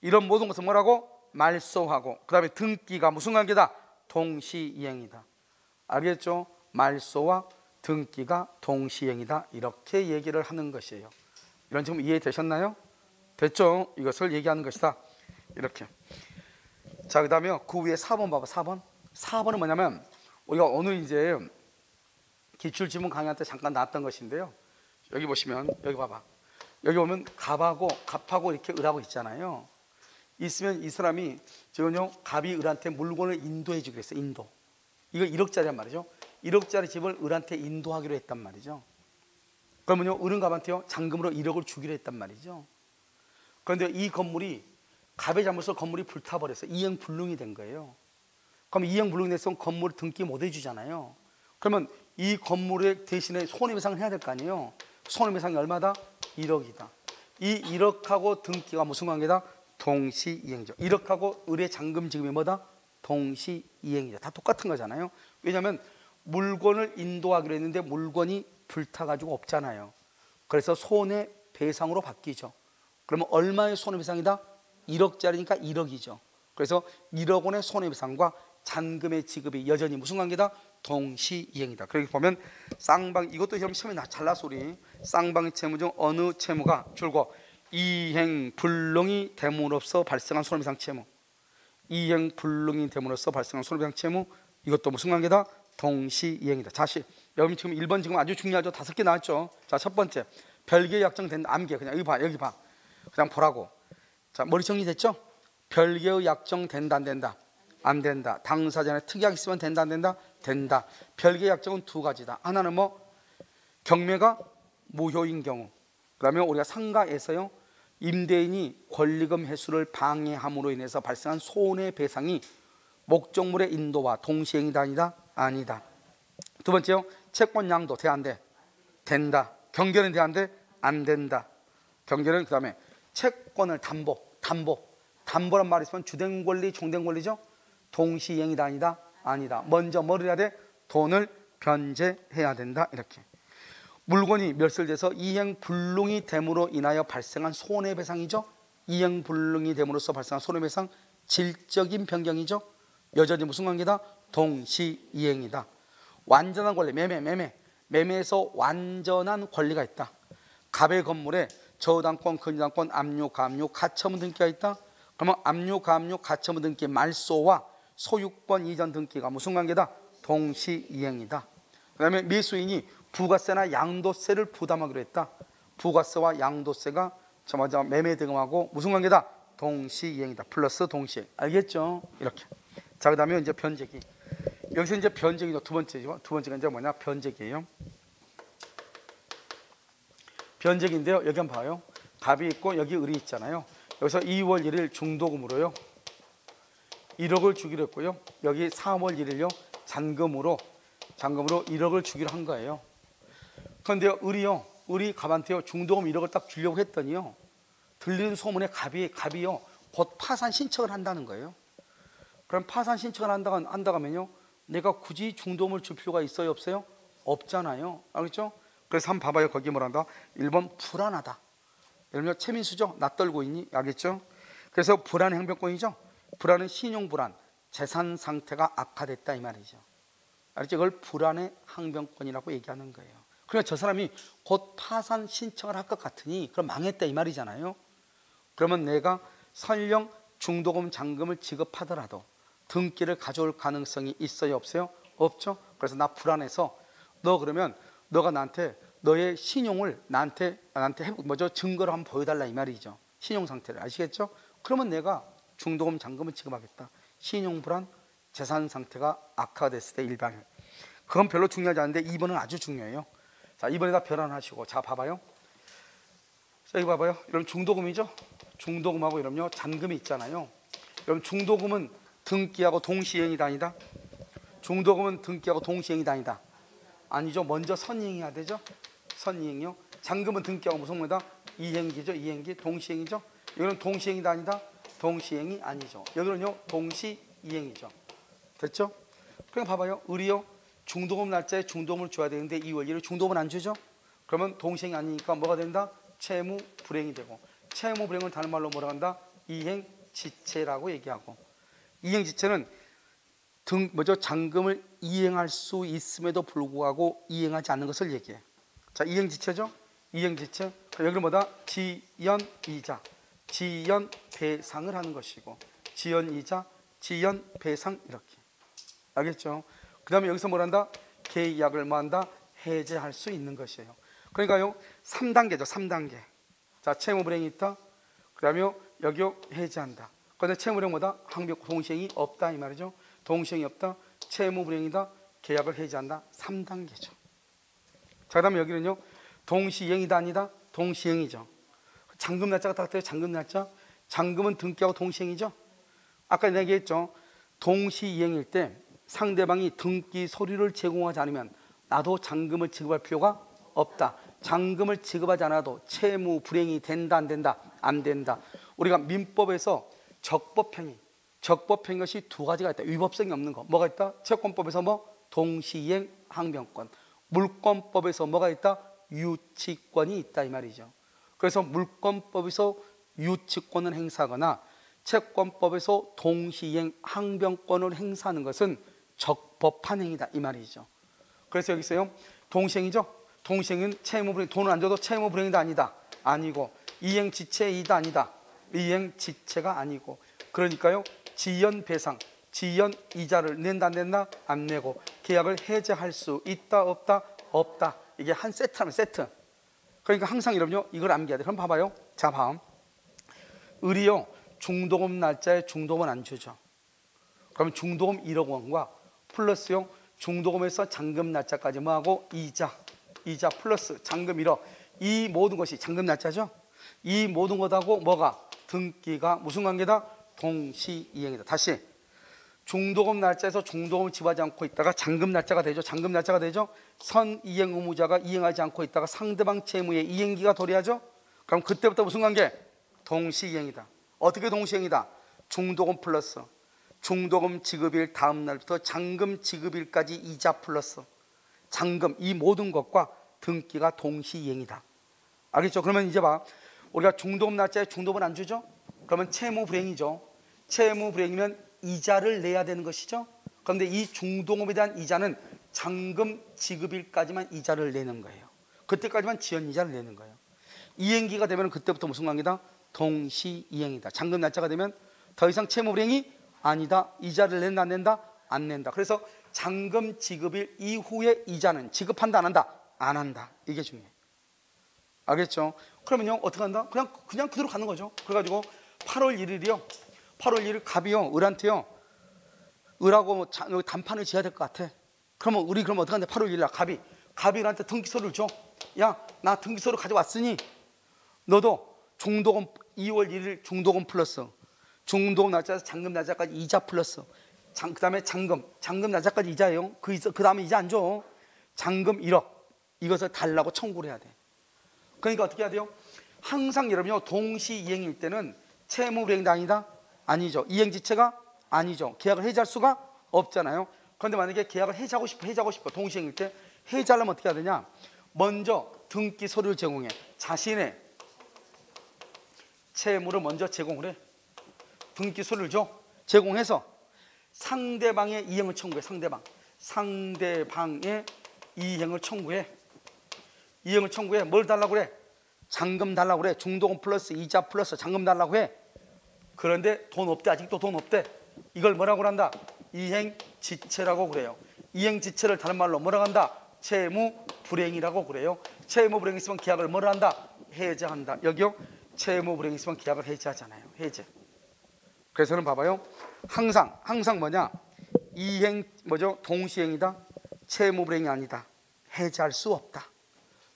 이런 모든 것을 뭐라고? 말소하고. 그 다음에 등기가 무슨 관계다? 동시이행이다. 알겠죠? 말소와 등기가 동시이행이다. 이렇게 얘기를 하는 것이에요. 이런 지금 이해되셨나요? 됐죠? 이것을 얘기하는 것이다. 이렇게. 자, 그 다음에 그 위에 4번 봐봐. 4번은 뭐냐면 우리가 오늘 이제 기출지문 강의할 때 잠깐 나왔던 것인데요. 여기 보시면, 여기 봐봐. 여기 보면 갑하고 이렇게 을하고 있잖아요. 있으면 이 사람이 지금요, 갑이 을한테 물건을 인도해 주기로 했어요. 인도. 이거 1억짜리란 말이죠. 1억짜리 집을 을한테 인도하기로 했단 말이죠. 그러면요, 을은 갑한테요, 잔금으로 1억을 주기로 했단 말이죠. 그런데 이 건물이 갑의 잘못으로 건물이 불타버렸어요. 이행불능이 된 거예요. 그럼 이행불능이 됐으면 건물 등기 못 해주잖아요. 그러면 이 건물에 대신에 손해배상을 해야 될 거 아니에요. 손해배상이 얼마다? 1억이다. 이 1억하고 등기가 무슨 관계다? 동시이행이죠. 1억하고 을의 잔금 지급이 뭐다? 동시이행이죠. 다 똑같은 거잖아요. 왜냐하면 물건을 인도하기로 했는데 물건이 불타가지고 없잖아요. 그래서 손해배상으로 바뀌죠. 그러면 얼마의 손해배상이다? 1억짜리니까 1억이죠. 그래서 1억 원의 손해배상과 잔금의 지급이 여전히 무슨 관계다? 동시이행이다. 그렇게 보면 쌍방, 이것도 시험에 잘 나왔어. 우리 쌍방의 채무 중 어느 채무가 줄고 이행불능이 됨으로써 발생한 손해배상 채무, 이행불능이 됨으로써 발생한 손해배상 채무, 이것도 무슨 관계다? 동시이행이다. 자시, 여러분 지금 1번 지금 아주 중요하죠. 5개 나왔죠. 자, 첫 번째 별개 약정된 암개, 그냥 여기 봐 그냥 보라고. 자, 머리 정리됐죠? 별개의 약정 된다 안 된다? 안 된다. 당사자나 특약이 있으면 된다 안 된다? 된다. 별개 약정은 두 가지다. 하나는 뭐? 경매가 무효인 경우, 그 다음에 우리가 상가에서요 임대인이 권리금 회수를 방해함으로 인해서 발생한 손해배상이 목적물의 인도와 동시행이다 아니다? 아니다. 두 번째요, 채권 양도 돼 안 돼? 된다. 경계는 돼 안 돼? 안 된다. 경계는 그 다음에 채권을 담보란 말이 있으면 주된 권리, 종된 권리죠? 동시이행이다 아니다? 아니다. 먼저 뭐를 해야 돼? 돈을 변제해야 된다. 이렇게. 물건이 멸실돼서 이행불능이 됨으로 인하여 발생한 손해배상이죠. 이행불능이 됨으로써 발생한 손해배상, 질적인 변경이죠. 여전히 무슨 관계다? 동시이행이다. 완전한 권리, 매매에서 완전한 권리가 있다. 갑의 건물에 저당권, 근저당권, 압류, 가압류, 가처분 등기가 있다. 그러면 압류, 가압류, 가처분 등기 말소와 소유권 이전 등기가 무슨 관계다? 동시이행이다. 그 다음에 매수인이 부가세나 양도세를 부담하기로 했다. 부가세와 양도세가 저마저 매매 대금하고 무슨 관계다? 동시이행이다. 플러스 동시이행. 알겠죠? 이렇게. 자, 그 다음에 이제 변제기. 여기서 이제 변제기도 두 번째죠. 두 번째가 이제 뭐냐? 변제기예요. 변제기인데요. 여기 한번 봐요. 갑이 있고 여기 을이 있잖아요. 여기서 2월 1일 중도금으로요 1억을 주기로 했고요. 여기 3월 1일요 잔금으로 1억을 주기로 한 거예요. 그런데요, 을이 갑한테요 중도금 1억을 딱 주려고 했더니요, 들리는 소문에 갑이요 곧 파산 신청을 한다는 거예요. 그럼 파산 신청을 한다고 하면요, 내가 굳이 중도금을 줄 필요가 있어요, 없어요? 없잖아요. 알겠죠? 그래서 한번 봐봐요. 거기 뭐란다? 1번 불안하다. 예를 들면 최민수죠? 나 떨고 있니? 알겠죠? 그래서 불안 행변권이죠. 불안은 신용불안, 재산 상태가 악화됐다 이 말이죠. 알겠죠? 이걸 불안의 항변권이라고 얘기하는 거예요. 그러니까 저 사람이 곧 파산 신청을 할 것 같으니 그럼 망했다 이 말이잖아요. 그러면 내가 설령 중도금 잔금을 지급하더라도 등기를 가져올 가능성이 있어요, 없어요? 없죠. 그래서 나 불안해서 그러면 너가 나한테 너의 신용을 나한테 증거로 한번 보여달라 이 말이죠. 신용 상태를. 아시겠죠? 그러면 내가 중도금 잔금을 지급하겠다. 신용 불안, 재산 상태가 악화됐을 때 일반형. 그건 별로 중요하지 않은데 2번은 아주 중요해요. 자, 2번에다 변환하시고, 자 봐봐요. 자, 여기 봐봐요. 이런 중도금이죠. 중도금하고 이러면요 잔금이 있잖아요. 그럼 중도금은 등기하고 동시행이다 아니다? 중도금은 등기하고 동시행이다 아니다? 아니죠. 먼저 선이행해야 되죠. 선이행이요. 잔금은 등기하고 무슨 뭐다? 이행기죠. 이행기. 동시행이죠. 여기는 동시행이다 아니다? 동시행이 아니죠. 여기는요 동시이행이죠. 됐죠? 그냥 봐봐요. 을이요 중도금 날짜에 중도금을 줘야 되는데 2월 1일 중도금은 안 주죠. 그러면 동시행이 아니니까 뭐가 된다? 채무 불행이 되고, 채무 불행을 다른 말로 뭐라 한다? 이행지체라고 얘기하고, 이행지체는 잔금을 이행할 수 있음에도 불구하고 이행하지 않는 것을 얘기해. 자, 이행지체죠. 이행지체. 여기는 뭐다? 지연이자, 지연배상을 하는 것이고, 지연이자, 지연배상 이렇게. 알겠죠? 그 다음에 여기서 뭐란다? 계약을 뭐한다? 해제할 수 있는 것이에요. 그러니까요 3단계죠. 3단계. 자, 채무불행이 있다. 그 다음에 여기요 해제한다. 그런데 채무불행 뭐다? 항변 동시행이 없다 이 말이죠. 동시행이 없다. 채무불행이다. 계약을 해제한다. 3단계죠. 자, 그 다음에 여기는요 동시이행이다 아니다? 동시이행이죠. 잔금 날짜가 딱 돼요. 잔금 날짜. 잔금은 등기하고 동시이행이죠. 아까 내가 얘기했죠. 동시이행일 때 상대방이 등기 서류를 제공하지 않으면 나도 잔금을 지급할 필요가 없다. 잔금을 지급하지 않아도 채무 불행이 된다 안 된다? 안 된다. 우리가 민법에서 적법행위 것이 두 가지가 있다. 위법성이 없는 거 뭐가 있다? 채권법에서 동시이행 항변권. 물권법에서 뭐가 있다? 유치권이 있다 이 말이죠. 그래서 물권법에서 유치권을 행사하거나 채권법에서 동시이행 항변권을 행사하는 것은 적법한 행위다 이 말이죠. 그래서 여기 있어요. 동시행이죠. 동시행은 채무불이행, 돈을 안 줘도 채무불이행이다 아니다. 아니고 이행지체이다 아니다. 이행지체가 아니고 그러니까요. 지연배상, 지연이자를 낸다 안 낸다? 안 내고 계약을 해제할 수 있다 없다? 없다. 이게 한 세트라면 세트. 그러니까 항상 여러분요 이걸 암기해야 돼. 그럼 봐봐요. 자, 봐. 을이요 중도금 날짜에 중도금은 안 주죠. 그럼 중도금 1억 원과 플러스요 중도금에서 잔금 날짜까지 뭐하고 이자 플러스 잔금 1억 이 모든 것이 잔금 날짜죠. 이 모든 것하고 뭐가 등기가 무슨 관계다? 동시이행이다. 다시 중도금 날짜에서 중도금을 지불하지 않고 있다가 잔금 날짜가 되죠. 잔금 날짜가 되죠. 선이행 의무자가 이행하지 않고 있다가 상대방 채무의 이행기가 도래하죠. 그럼 그때부터 무슨 관계? 동시이행이다. 어떻게 동시이행이다? 중도금 플러스 중도금 지급일 다음 날부터 잔금 지급일까지 이자 플러스 잔금 이 모든 것과 등기가 동시이행이다. 알겠죠? 그러면 이제 봐. 우리가 중도금 날짜에 중도금을 안 주죠? 그러면 채무불이행이죠. 채무불이행이면 이자를 내야 되는 것이죠. 그런데 이 중도금에 대한 이자는 잔금 지급일까지만 이자를 내는 거예요. 그때까지만 지연이자를 내는 거예요. 이행기가 되면 그때부터 무슨 관계다? 동시이행이다. 잔금 날짜가 되면 더 이상 채무불이행이 아니다. 이자를 낸다 안 낸다? 안 낸다. 그래서 잔금 지급일 이후에 이자는 지급한다 안 한다? 안 한다. 이게 중요해요. 알겠죠? 그러면요 어떻게 한다? 그냥 그대로 가는 거죠. 그래가지고 8월 1일이요 8월 1일 갑이요 을한테요 을하고 단판을 지어야 될 것 같아. 그러면 을이 어떻게 하는데 8월 1일 날 갑이 을한테 등기소를 줘. 야, 나 등기소를 가져왔으니 너도 중도금 2월 1일 중도금 플러스 중도금 날짜에서 잔금 날짜까지 이자 플러스 그 다음에 잔금 날짜까지 이자예요. 그 다음에 이자 안 줘. 잔금 1억 이것을 달라고 청구를 해야 돼. 그러니까 어떻게 해야 돼요? 항상 여러분요 동시이행일 때는 채무불이행도 아니다? 아니죠. 이행지체가 아니죠. 계약을 해지할 수가 없잖아요. 그런데 만약에 계약을 해지하고 싶어 동시이행일 때 해지하려면 어떻게 해야 되냐? 먼저 등기 서류를 제공해. 자신의 채무를 먼저 제공을 해. 등기 서류를 줘. 제공해서 상대방의 이행을 청구해. 상대방의 이행을 청구해. 이행을 청구해. 뭘 달라고 그래? 잔금 달라고 그래. 중도금 플러스 이자 플러스 잔금 달라고 해. 그런데 돈 없대. 아직도 돈 없대. 이걸 뭐라고 한다? 이행지체라고 그래요. 이행지체를 다른 말로 뭐라고 한다? 채무불이행이라고 그래요. 채무불이행 있으면 계약을 뭐라 한다? 해제한다. 여기요 채무불이행 있으면 계약을 해제하잖아요. 해제. 그래서는 봐봐요. 항상 뭐냐? 이행 뭐죠? 동시행이다. 채무불이행이 아니다. 해제할 수 없다.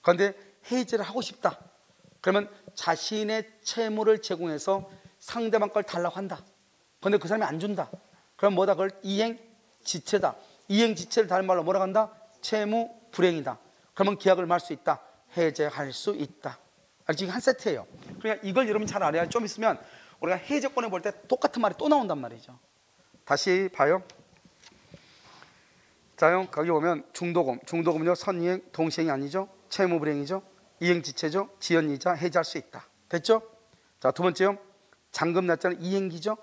그런데 해제를 하고 싶다. 그러면 자신의 채무를 제공해서 상대방 걸 달라고 한다. 그런데 그 사람이 안 준다. 그럼 뭐다? 그걸 이행지체다. 이행지체를 다른 말로 뭐라고 한다? 채무불이행이다. 그러면 계약을 말 수 있다. 해제할 수 있다. 지금 한 세트예요. 그러니까 이걸 여러분 잘 알아야 좀 있으면 우리가 해제권에 볼 때 똑같은 말이 또 나온단 말이죠. 다시 봐요. 자요, 거기 보면 중도금은요 선이행 동시행이 아니죠. 채무불이행이죠. 이행지체죠. 지연이자 해제할 수 있다. 됐죠? 자, 두 번째요. 잔금 날짜는 이행기죠.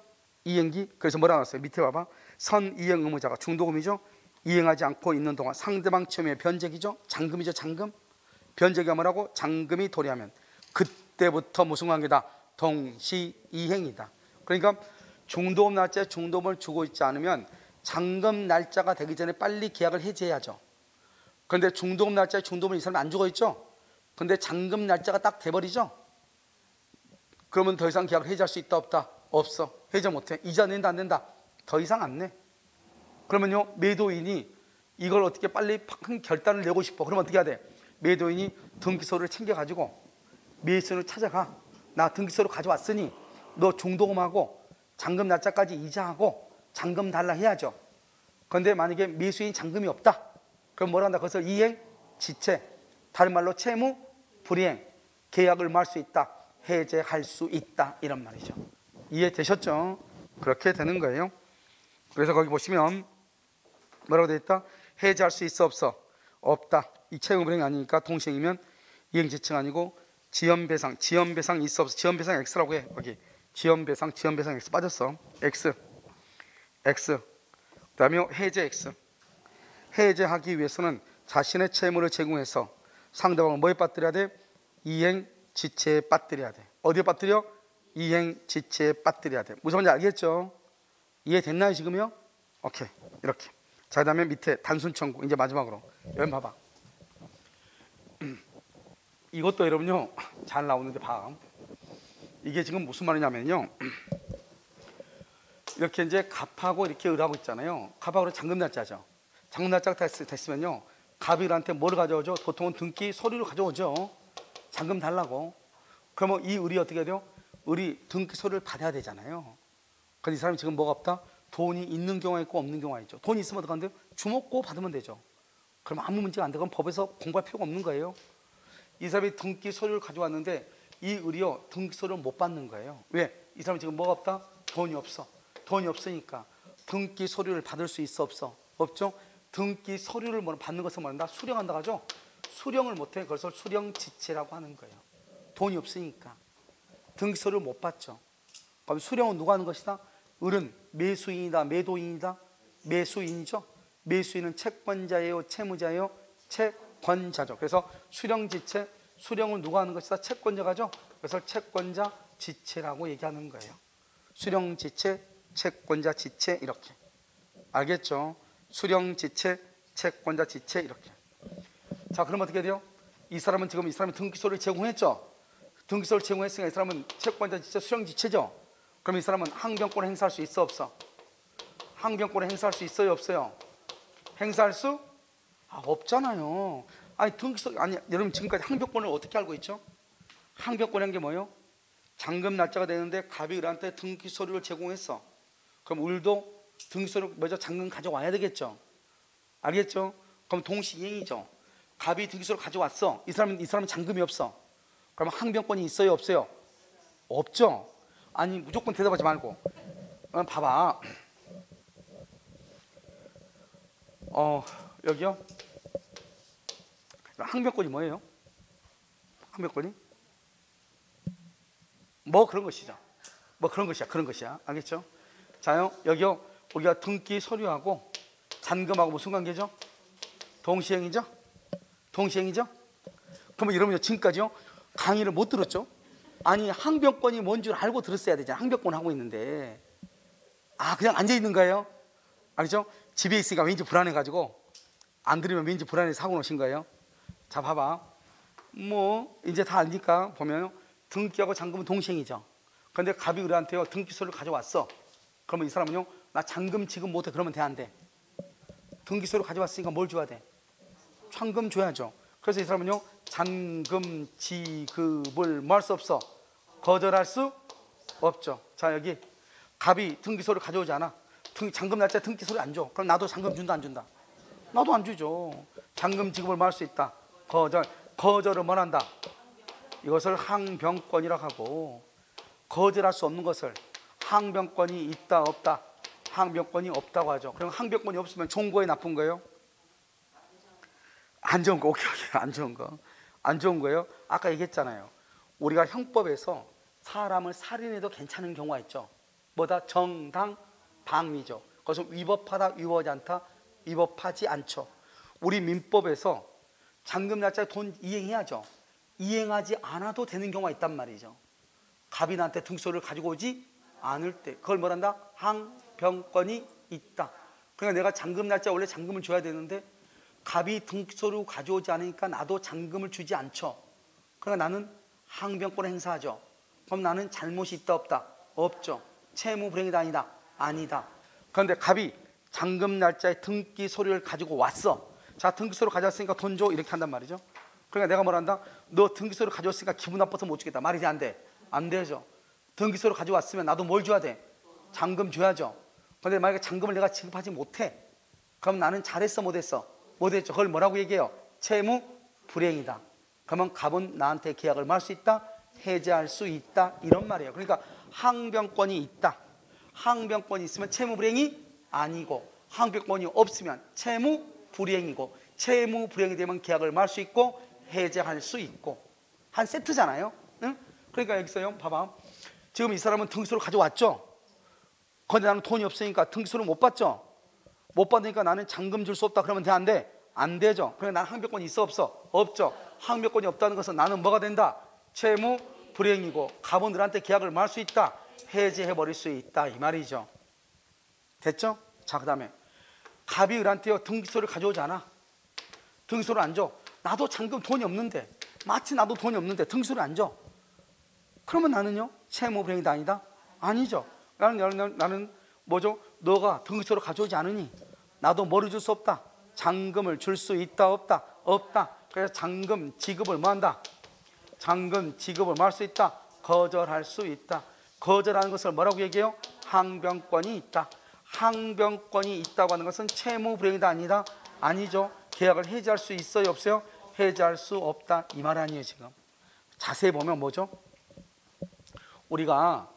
이행기. 그래서 뭐라 나왔어요? 밑에 봐봐. 선이행 의무자가 중도금이죠. 이행하지 않고 있는 동안 상대방 채무의 변제기죠. 잔금이죠. 잔금. 변제기가 뭐라고? 잔금이 도래하면 그때부터 무슨 관계다? 동시이행이다. 그러니까 중도금 날짜에 중도금을 주고 있지 않으면 잔금 날짜가 되기 전에 빨리 계약을 해제해야죠. 그런데 중도금 날짜에 중도금을 이 사람이 안 주고 있죠. 그런데 잔금 날짜가 딱 돼버리죠. 그러면 더 이상 계약을 해지할 수 있다 없다? 없어. 해지 못해. 이자 낸다 안 낸다? 더 이상 안 내. 그러면요 매도인이 이걸 어떻게 빨리 큰 결단을 내고 싶어. 그러면 어떻게 해야 돼? 매도인이 등기소를 챙겨가지고 매수인을 찾아가. 나 등기소를 가져왔으니 너 중도금하고 잔금 날짜까지 이자하고 잔금 달라 해야죠. 그런데 만약에 매수인 잔금이 없다. 그럼 뭐라 한다? 그것을 이행지체, 다른 말로 채무불이행, 계약을 말 수 있다. 해제할 수 있다. 이런 말이죠. 이해되셨죠? 그렇게 되는 거예요. 그래서 거기 보시면 뭐라고 되어 있다? 해제할 수 있어 없어? 없다. 이 채무불이행이 아니니까 동시행이면 이행지체가 아니고 지연배상 있어 없어? 지연배상 X라고 해. 여기 지연배상 X 빠졌어. X. 그다음에 해제 X. 해제하기 위해서는 자신의 채무를 제공해서 상대방을 뭐에 빠뜨려야 돼? 이행 지체에 빠뜨려야 돼. 어디에 빠뜨려? 이행 지체에 빠뜨려야 돼. 무슨 말인지 알겠죠? 이해됐나요 지금요? 오케이. 이렇게. 자, 그다음에 밑에 단순 청구. 이제 마지막으로 여기 봐봐. 이것도 여러분요 잘 나오는데 봐. 이게 지금 무슨 말이냐면요, 이렇게 이제 갑하고 이렇게 을하고 있잖아요. 갑하고 잠금 날짜죠. 잠금 날짜가 됐으면요, 갑이 을한테 뭘 가져오죠? 보통은 등기 서류를 가져오죠. 잠금 달라고. 그러면 이 을이 어떻게 돼요? 을이 등기 서류를 받아야 되잖아요. 근데 이 사람이 지금 뭐가 없다? 돈이 있는 경우가 있고 없는 경우가 있죠. 돈이 있으면 어떡한데요? 주먹고 받으면 되죠. 그럼 아무 문제가 안 되고 법에서 공부할 필요가 없는 거예요. 이 사람이 등기 서류를 가져왔는데 이 을이요 등기 서류를 못 받는 거예요. 왜? 이 사람이 지금 뭐가 없다? 돈이 없어. 돈이 없으니까 등기 서류를 받을 수 있어 없어? 없죠. 등기 서류를 받는 것을 뭐한다? 수령한다 하죠. 수령을 못해. 그래서 수령지체라고 하는 거예요. 돈이 없으니까 등기 서류를 못 받죠. 그럼 수령은 누가 하는 것이다? 을은 매수인이다, 매도인이다? 매수인이죠. 매수인은 채권자예요, 채무자예요? 채권자죠. 그래서 수령지체, 수령은 누가 하는 것이다? 채권자가죠. 그래서 채권자 지체라고 얘기하는 거예요. 수령지체, 채권자 지체 이렇게. 알겠죠? 수령지체, 채권자 지체 이렇게. 자, 그럼 어떻게 돼요? 이 사람은 지금 이 사람이 등기소를 제공했죠. 등기소를 제공했으니까 이 사람은 채권자 지체, 수령지체죠. 그럼 이 사람은 항변권을 행사할 수 있어 없어? 항변권을 행사할 수 있어요 없어요? 행사할 수 없잖아요. 아니 등기소, 아니 여러분 지금까지 항변권을 어떻게 알고 있죠? 항변권이란 게 뭐예요? 잔금 날짜가 되는데 갑이 을한테 등기 서류를 제공했어. 그럼 을도 등기 서류 먼저 잔금 가져와야 되겠죠. 알겠죠? 그럼 동시이행이죠. 갑이 등기 서류 가져왔어. 이 사람은 잔금이 없어. 그럼 항변권이 있어요 없어요? 없죠. 아니 무조건 대답하지 말고 봐봐. 여기요. 항변권이 뭐예요? 항변권이 뭐 그런 것이죠. 뭐 그런 것이야. 알겠죠? 자요, 여기요. 우리가 등기 서류하고 잔금하고 무슨 관계죠? 동시행이죠? 동시행이죠? 그러면 여러분요 지금까지요 강의를 못 들었죠? 아니 항변권이 뭔 줄 알고 들었어야 되잖아. 항변권 하고 있는데 그냥 앉아 있는 거예요. 알죠? 집에 있으니까 왠지 불안해가지고 안 들으면 왠지 불안해서 사고 오신 거예요. 자, 봐봐. 뭐 이제 다 알니까 보면 등기하고 잔금은 동시행이죠. 그런데 갑이 을한테요 등기소를 가져왔어. 그러면 이 사람은요 나 잔금 지금 못해. 그러면 돼 안 돼? 등기소를 가져왔으니까 뭘 줘야 돼? 잔금 줘야죠. 그래서 이 사람은요 잔금 지급을 뭐 할 수 없어? 거절할 수 없죠. 자, 여기 갑이 등기소를 가져오지 않아. 잔금 날짜 등기소를 안 줘. 그럼 나도 잔금 준다 안 준다? 나도 안 주죠. 잔금 지급을 뭐 할 수 있다? 거절을 뭐 한다? 이것을 항변권이라고 하고, 거절할 수 없는 것을 항변권이 있다 없다? 항변권이 없다고 하죠. 그럼 항변권이 없으면 좋은 거예요 나쁜 거예요? 안 좋은 거. 오케이. 안 좋은 거. 안 좋은 거예요. 아까 얘기했잖아요. 우리가 형법에서 사람을 살인해도 괜찮은 경우가 있죠. 뭐다? 정당 방위죠. 그래서 위법하다, 위법하지 않다, 위법하지 않죠. 우리 민법에서 잔금 날짜에 돈 이행해야죠. 이행하지 않아도 되는 경우가 있단 말이죠. 갑이 나한테 등소를 가지고 오지 않을 때 그걸 뭐란다? 항변권이 있다. 그러니까 내가 잔금 날짜 원래 잔금을 줘야 되는데 갑이 등소를 가져오지 않으니까 나도 잔금을 주지 않죠. 그러니까 나는 항변권을 행사하죠. 그럼 나는 잘못이 있다 없다? 없죠. 채무 불행이다 아니다? 아니다. 그런데 갑이 잔금 날짜에 등기 서류를 가지고 왔어. 자, 등기 서류 가져왔으니까 돈 줘 이렇게 한단 말이죠. 그러니까 내가 뭐란다? 너 등기 서류 가져왔으니까 기분 나빠서 못 주겠다. 말이 안 돼? 안 되죠. 등기 서류 가져왔으면 나도 뭘 줘야 돼? 잔금 줘야죠. 그런데 만약에 잔금을 내가 지급하지 못해. 그럼 나는 잘했어 못했어? 못했죠. 그걸 뭐라고 얘기해요? 채무 불이행이다. 그러면 갑은 나한테 계약을 할 수 있다, 해제할 수 있다, 이런 말이에요. 그러니까 항변권이 있다. 항변권이 있으면 채무 불이행이 아니고, 항변권이 없으면 채무 불이행이고, 채무 불이행이 되면 계약을 할 수 있고 해제할 수 있고, 한 세트잖아요. 응? 그러니까 여기서요 봐봐. 지금 이 사람은 등기소를 가져왔죠. 그런데 나는 돈이 없으니까 등기소를 못 받죠. 못 받으니까 나는 잔금 줄 수 없다 그러면 돼, 안 돼? 안 되죠. 그러니까 나는 항변권이 있어, 없어? 없죠. 항변권이 없다는 것은 나는 뭐가 된다? 채무 불이행이고 갑원들한테 계약을 말 수 있다, 해지해버릴 수 있다, 이 말이죠. 됐죠? 자, 그 다음에 갑이 을한테요 등기소를 가져오지 않아. 등기소를 안 줘. 나도 잔금 돈이 없는데, 마치 나도 돈이 없는데 등기소를 안 줘. 그러면 나는요 채무 불이행이다, 아니다? 아니죠. 나는 뭐죠? 너가 등기소를 가져오지 않으니 나도 뭐를 줄 수 없다? 잔금을 줄 수 있다, 없다? 없다. 그래서 잔금 지급을 뭐 한다? 잔금 지급을 뭐 할 수 있다? 거절할 수 있다. 거절하는 것을 뭐라고 얘기해요? 항변권이 있다. 항변권이 있다고 하는 것은 채무 불이행이다, 아니다? 아니죠. 계약을 해지할 수 있어요, 없어요? 해지할 수 없다, 이 말 아니에요. 지금 자세히 보면 뭐죠? 우리가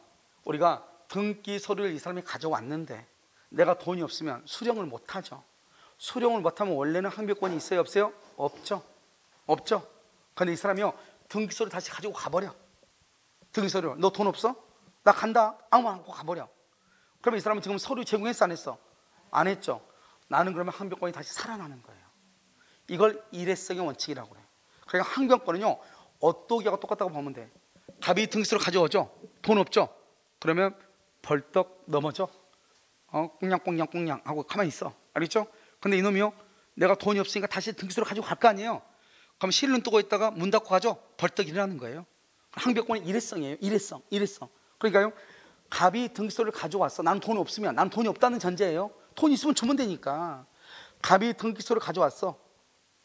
등기 서류를 이 사람이 가져왔는데 내가 돈이 없으면 수령을 못하죠. 수령을 못하면 원래는 항변권이 있어요, 없어요? 없죠. 없죠. 그런데 이 사람이요 등기 서류 다시 가지고 가버려. 등기 서류, 너 돈 없어? 나 간다, 아무 말 않고 가버려. 그러면 이 사람은 지금 서류 제공했어, 안 했어? 안 했죠. 나는 그러면 항변권이 다시 살아나는 거예요. 이걸 일회성의 원칙이라고 그래요. 그러니까 항변권은요 어떠기하고 똑같다고 보면 돼. 갑이 등기소를 가져오죠. 돈 없죠. 그러면 벌떡 넘어져. 꽁냥꽁냥꽁냥 하고 가만히 있어. 알겠죠? 근데 이놈이요 내가 돈이 없으니까 다시 등기소를 가지고 갈 거 아니에요. 그럼 실눈 뜨고 있다가 문 닫고 가죠. 벌떡 일어나는 거예요. 항변권은 일회성이에요. 일회성. 그러니까요 갑이 등기소를 가져왔어. 나는 돈 없으면, 난 돈이 없다는 전제예요. 돈 있으면 주면 되니까. 갑이 등기소를 가져왔어.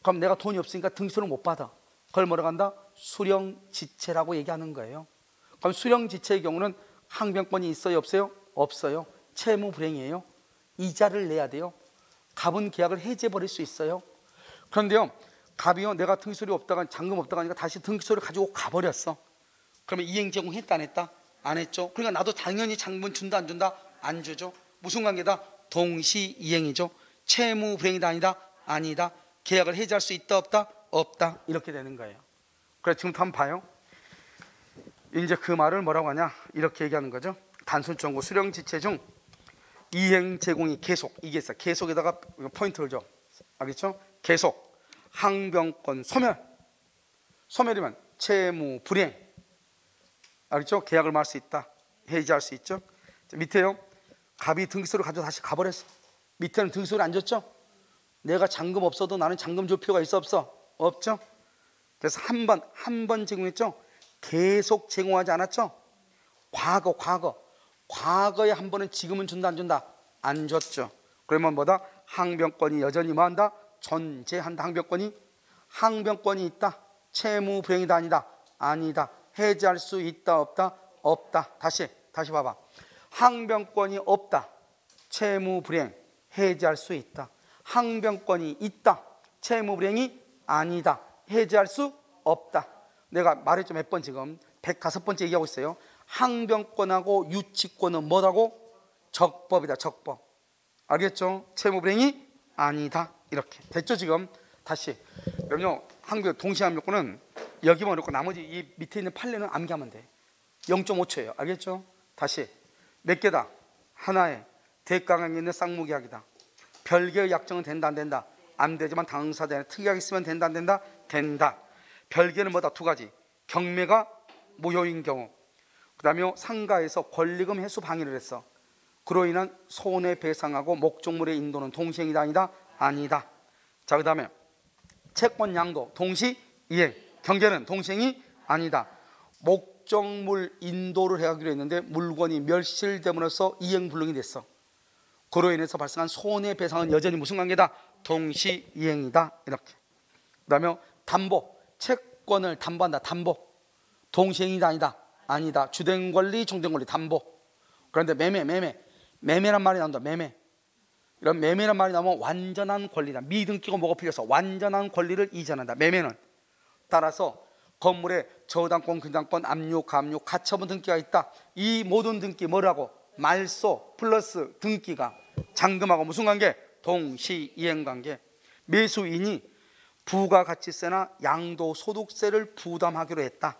그럼 내가 돈이 없으니까 등기소를 못 받아. 그걸 뭐라고 한다? 수령지체라고 얘기하는 거예요. 그럼 수령지체의 경우는 항변권이 있어요, 없어요? 없어요. 채무 불이행이에요. 이자를 내야 돼요. 갑은 계약을 해지해버릴 수 있어요. 그런데요 갑이요 내가 등기소리 없다가 잔금 없다가 하니까 다시 등기소를 가지고 가버렸어. 그러면 이행 제공했다, 안 했다? 안 했죠. 그러니까 나도 당연히 잔금 준다, 안 준다? 안 주죠. 무슨 관계다? 동시 이행이죠. 채무 불이행이다, 아니다? 아니다. 계약을 해지할 수 있다, 없다? 없다. 이렇게 되는 거예요. 그래서 지금부터 한번 봐요. 이제 그 말을 뭐라고 하냐, 이렇게 얘기하는 거죠. 단순정고 수령지체 중 이행 제공이 계속, 이게 있어. 계속에다가 포인트를 줘. 알겠죠? 계속 항변권 소멸이면 채무 불이행. 알겠죠? 계약을 말 수 있다, 해지할 수 있죠. 밑에요 갑이 등기소를 가지고 다시 가버렸어. 밑에는 등기소를 안 줬죠. 내가 잔금 없어도 나는 잔금 줄 필요가 있어, 없어? 없죠. 그래서 한 번 제공했죠. 계속 제공하지 않았죠. 과거에 한 번은 지금은 준다, 안 준다? 안 줬죠. 그러면 뭐다? 항변권이 여전히 뭐한다? 존재한다. 항변권이 있다. 채무 불이행이다, 아니다? 아니다. 해지할 수 있다, 없다? 없다. 다시 봐봐. 항변권이 없다. 채무 불이행. 해지할 수 있다. 항변권이 있다. 채무 불이행이 아니다. 해지할 수 없다. 내가 말했죠, 몇 번 지금 105번째 얘기하고 있어요. 항변권하고 유치권은 뭐라고? 적법이다, 적법. 알겠죠? 채무 불이행이 아니다. 이렇게 됐죠 지금? 다시 여러분요 동시항변권은 여기만 어렵고 나머지 이 밑에 있는 판례는 암기하면 돼. 0.5초예요. 알겠죠? 다시 몇 개다? 하나에 대가강이 있는 쌍무계약이다. 별개의 약정은 된다, 안 된다? 안 되지만 당사자에 특이하게 쓰면 된다, 안 된다? 된다. 별개는 뭐다? 두 가지. 경매가 무효인 경우, 그 다음에 상가에서 권리금 회수 방해를 했어. 그로 인한 손해배상하고 목적물의 인도는 동시행이다, 아니다? 아니다. 자, 그 다음에 채권 양도 동시이행. 경계는 동시행이 아니다. 목적물 인도를 해가기로 했는데 물건이 멸실됨으로써 이행불능이 됐어. 그로 인해서 발생한 손해배상은 여전히 무슨 관계다? 동시이행이다. 이렇게. 그 다음에 담보, 채권을 담보한다. 담보 동시행이다, 아니다? 아니다. 주된권리, 종된권리, 담보. 그런데 매매란 말이 나온다. 이런 매매란 말이 나오면 완전한 권리다. 미등기고 뭐가 필요해서 완전한 권리를 이전한다. 매매는 따라서 건물에 저당권, 근당권, 압류, 감류, 가처분 등기가 있다. 이 모든 등기 뭐라고? 말소 플러스 등기가 잔금하고 무슨 관계? 동시이행관계. 매수인이 부가가치세나 양도소득세를 부담하기로 했다.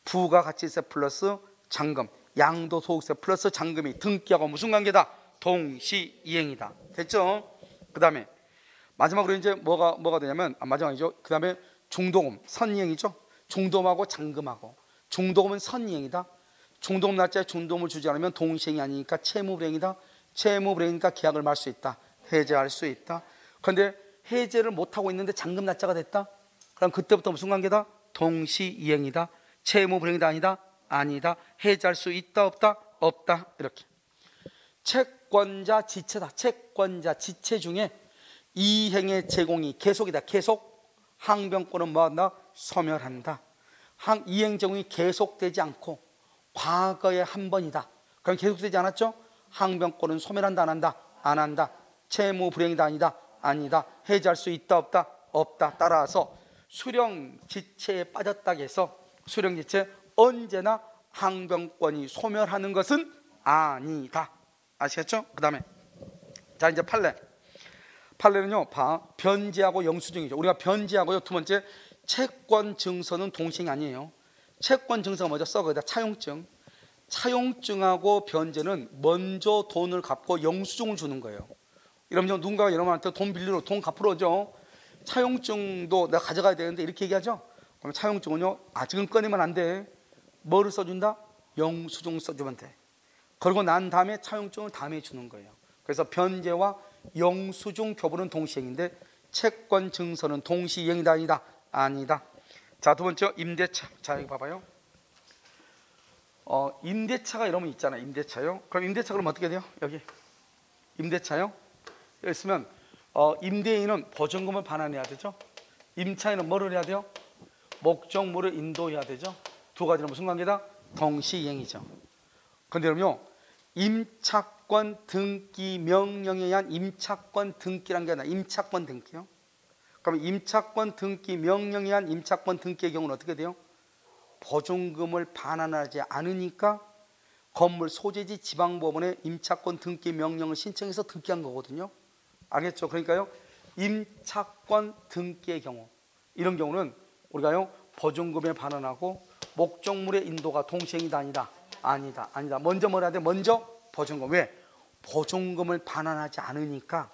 부가가치세 플러스 잔금, 양도소득세 플러스 잔금이 등기하고 무슨 관계다? 동시이행이다. 됐죠? 그 다음에 마지막으로 이제 뭐가 되냐면 마지막이죠. 그 다음에 중도금 선이행이죠. 중도금하고 잔금하고 중도금은 선이행이다. 중도금 날짜에 중도금을 주지 않으면 동시행이 아니니까 채무불이행이다. 채무불이행이니까 계약을 말 수 있다. 해제할 수 있다. 그런데 해제를 못하고 있는데 잔금 날짜가 됐다. 그럼 그때부터 무슨 관계다? 동시이행이다. 채무불이행이다. 아니다? 아니다. 해제할 수 있다. 없다? 없다. 이렇게. 채권자 지체다. 채권자 지체 중에 이행의 제공이 계속이다. 계속. 항변권은 뭐한다? 소멸한다. 이행 제공이 계속되지 않고 과거에 한 번이다. 그럼 계속되지 않았죠? 항변권은 소멸한다. 안 한다? 안 한다. 채무불이행이다. 아니다? 아니다. 해제할 수 있다. 없다? 없다. 따라서 수령지체에 빠졌다 해서 수령지체 언제나 항변권이 소멸하는 것은 아니다. 아시겠죠? 그 다음에 자 이제 판례는요 변제하고 영수증이죠. 우리가 변제하고요 두 번째 채권 증서는 동시행이 아니에요. 채권 증서가 뭐죠? 써 거기다 차용증. 차용증하고 변제는 먼저 돈을 갚고 영수증을 주는 거예요. 이러면 누군가가 여러분한테 돈 빌리러 돈 갚으러 오죠. 차용증도 내가 가져가야 되는데 이렇게 얘기하죠. 그러면 차용증은요 지금 꺼내면 안 돼. 뭐를 써준다? 영수증 써주면 돼. 그러고 난 다음에 차용증을 다음에 주는 거예요. 그래서 변제와 영수증 교부는 동시행인데 채권 증서는 동시이행이다. 아니다? 아니다. 자 두 번째 임대차. 자 여기 봐봐요. 임대차가 이러면 있잖아요. 임대차요. 그럼 임대차 그럼 어떻게 돼요? 여기 임대차요. 여기 있으면 임대인은 보증금을 반환해야 되죠. 임차인은 뭐를 해야 돼요? 목적물을 인도해야 되죠. 두 가지는 무슨 관계다? 동시이행이죠. 그런데 그럼요 임차권 등기 명령에 의한 임차권 등기란 게 아니라 임차권 등기요. 그럼 임차권 등기 명령에 의한 임차권 등기의 경우는 어떻게 돼요? 보증금을 반환하지 않으니까 건물 소재지 지방법원에 임차권 등기 명령을 신청해서 등기한 거거든요. 알겠죠? 그러니까요 임차권 등기의 경우 이런 경우는 우리가요 보증금에 반환하고 목적물의 인도가 동시행이다. 아니다? 아니다. 아니다. 먼저 뭐라 해야 돼? 먼저 보증금. 왜? 보증금을 반환하지 않으니까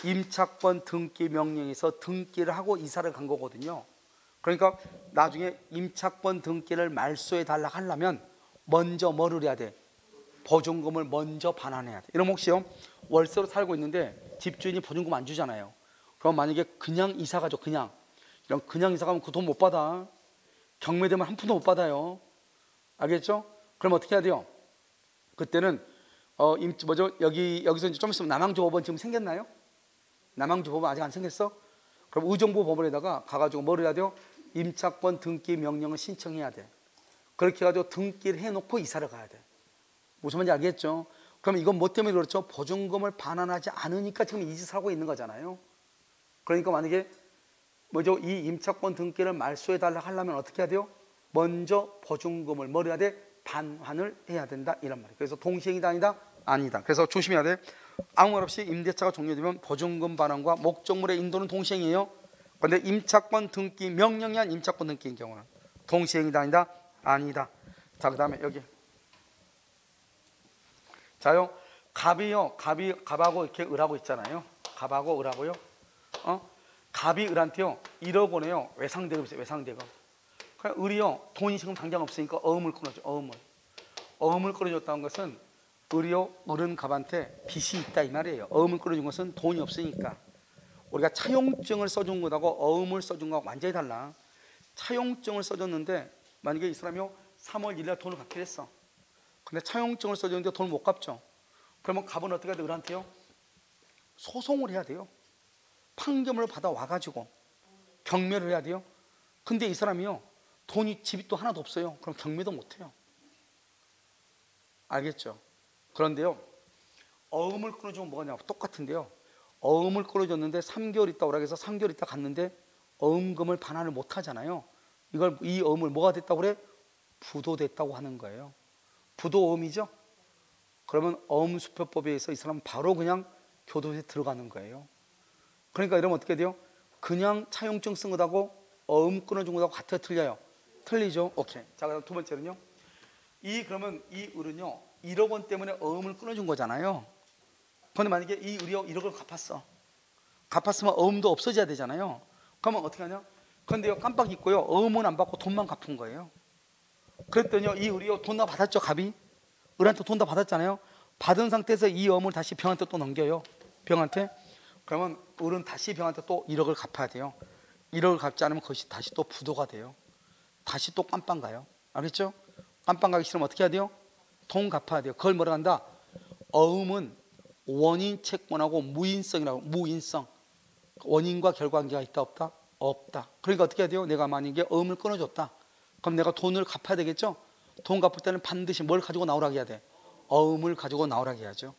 임차권 등기 명령에서 등기를 하고 이사를 간 거거든요. 그러니까 나중에 임차권 등기를 말소해 달라 하려면 먼저 뭐를 해야 돼? 보증금을 먼저 반환해야 돼. 이러면 혹시요 월세로 살고 있는데 집주인이 보증금 안 주잖아요. 그럼 만약에 그냥 이사 가죠. 그냥 이사 가면 그 돈 못 받아. 경매되면 한 푼도 못 받아요. 알겠죠? 그럼 어떻게 해야 돼요? 그때는 여기서 이제 좀 있으면 남항주법원 지금 생겼나요? 남항주법원 아직 안 생겼어? 그럼 의정부 법원에다가 가가지고 뭐를 해야 돼요? 임차권 등기 명령을 신청해야 돼. 그렇게 해가지고 등기를 해놓고 이사를 가야 돼. 무슨 말인지 알겠죠? 그러면 이건 뭐 때문에 그렇죠? 보증금을 반환하지 않으니까 지금 이 짓을 하고 있는 거잖아요. 그러니까 만약에 이 임차권 등기를 말소해 달라 하려면 어떻게 해야 돼요? 먼저 보증금을 뭐 해야 돼? 반환을 해야 된다 이런 말이에요. 그래서 동시행이다. 아니다? 아니다. 그래서 조심해야 돼. 아무 말 없이 임대차가 종료되면 보증금 반환과 목적물의 인도는 동시행이에요. 그런데 임차권 등기 명령이 아닌 임차권 등기인 경우는 동시행이다. 아니다? 아니다. 자 그 다음에 여기 자요 갑하고 이렇게 을하고 있잖아요. 갑하고 을하고요. 갑이 을한테요 1억 원에요 외상대금 있어요. 외상대금. 그러니까 을이요 돈이 지금 당장 없으니까 어음을 끊어줘. 어음을 끊어줬다는 것은 을은 갑한테 빚이 있다 이 말이에요. 어음을 끊어준 것은 돈이 없으니까. 우리가 차용증을 써준 것하고 어음을 써준 것하고 완전히 달라. 차용증을 써줬는데 만약에 이 사람이요 3월 1일 돈을 갚기로 했어. 근데 차용증을 써줬는데 돈을 못 갚죠. 그러면 갑은 어떻게 해야 돼? 을한테요 소송을 해야 돼요. 판결을 받아 와가지고 경매를 해야 돼요. 근데 이 사람이요 집이 또 하나도 없어요. 그럼 경매도 못해요. 알겠죠? 그런데요 어음을 끊어주면 뭐냐고 똑같은데요 어음을 끊어줬는데 3개월 있다 오라 해서 3개월 있다 갔는데 어음금을 반환을 못 하잖아요. 이 어음을 뭐가 됐다고 그래? 부도됐다고 하는 거예요. 부도어음이죠? 그러면 어음수표법에 의해서 이 사람은 바로 그냥 교도소에 들어가는 거예요. 그러니까 이러면 어떻게 돼요? 그냥 차용증 쓴 것하고 어음 끊어준 것하고 같아요? 틀려요? 틀리죠? 오케이. 자 그럼 두 번째는요 그러면 이 을은요 1억 원 때문에 어음을 끊어준 거잖아요. 그런데 만약에 이 을이요 1억을 갚았어. 갚았으면 어음도 없어져야 되잖아요. 그러면 어떻게 하냐? 그런데요, 깜빡 잊고요, 어음은 안 받고 돈만 갚은 거예요. 그랬더니요, 이 을이요, 돈 다 받았죠. 갑이 을한테 돈 다 받았잖아요. 받은 상태에서 이 어음을 다시 병한테 또 넘겨요. 병한테. 그러면 을은 다시 병한테 또 1억을 갚아야 돼요. 1억을 갚지 않으면 그것이 다시 또 부도가 돼요. 다시 또 깜빵 가요. 알겠죠? 깜빵 가기 싫으면 어떻게 해야 돼요? 돈 갚아야 돼요. 그걸 뭐라 한다? 어음은 원인 채권하고 무인성이라고. 무인성. 원인과 결과관계가 있다 없다? 없다. 그러니까 어떻게 해야 돼요? 내가 만약에 어음을 끊어줬다. 그럼 내가 돈을 갚아야 되겠죠? 돈 갚을 때는 반드시 뭘 가지고 나오라고 해야 돼? 어음을 가지고 나오라고 해야죠.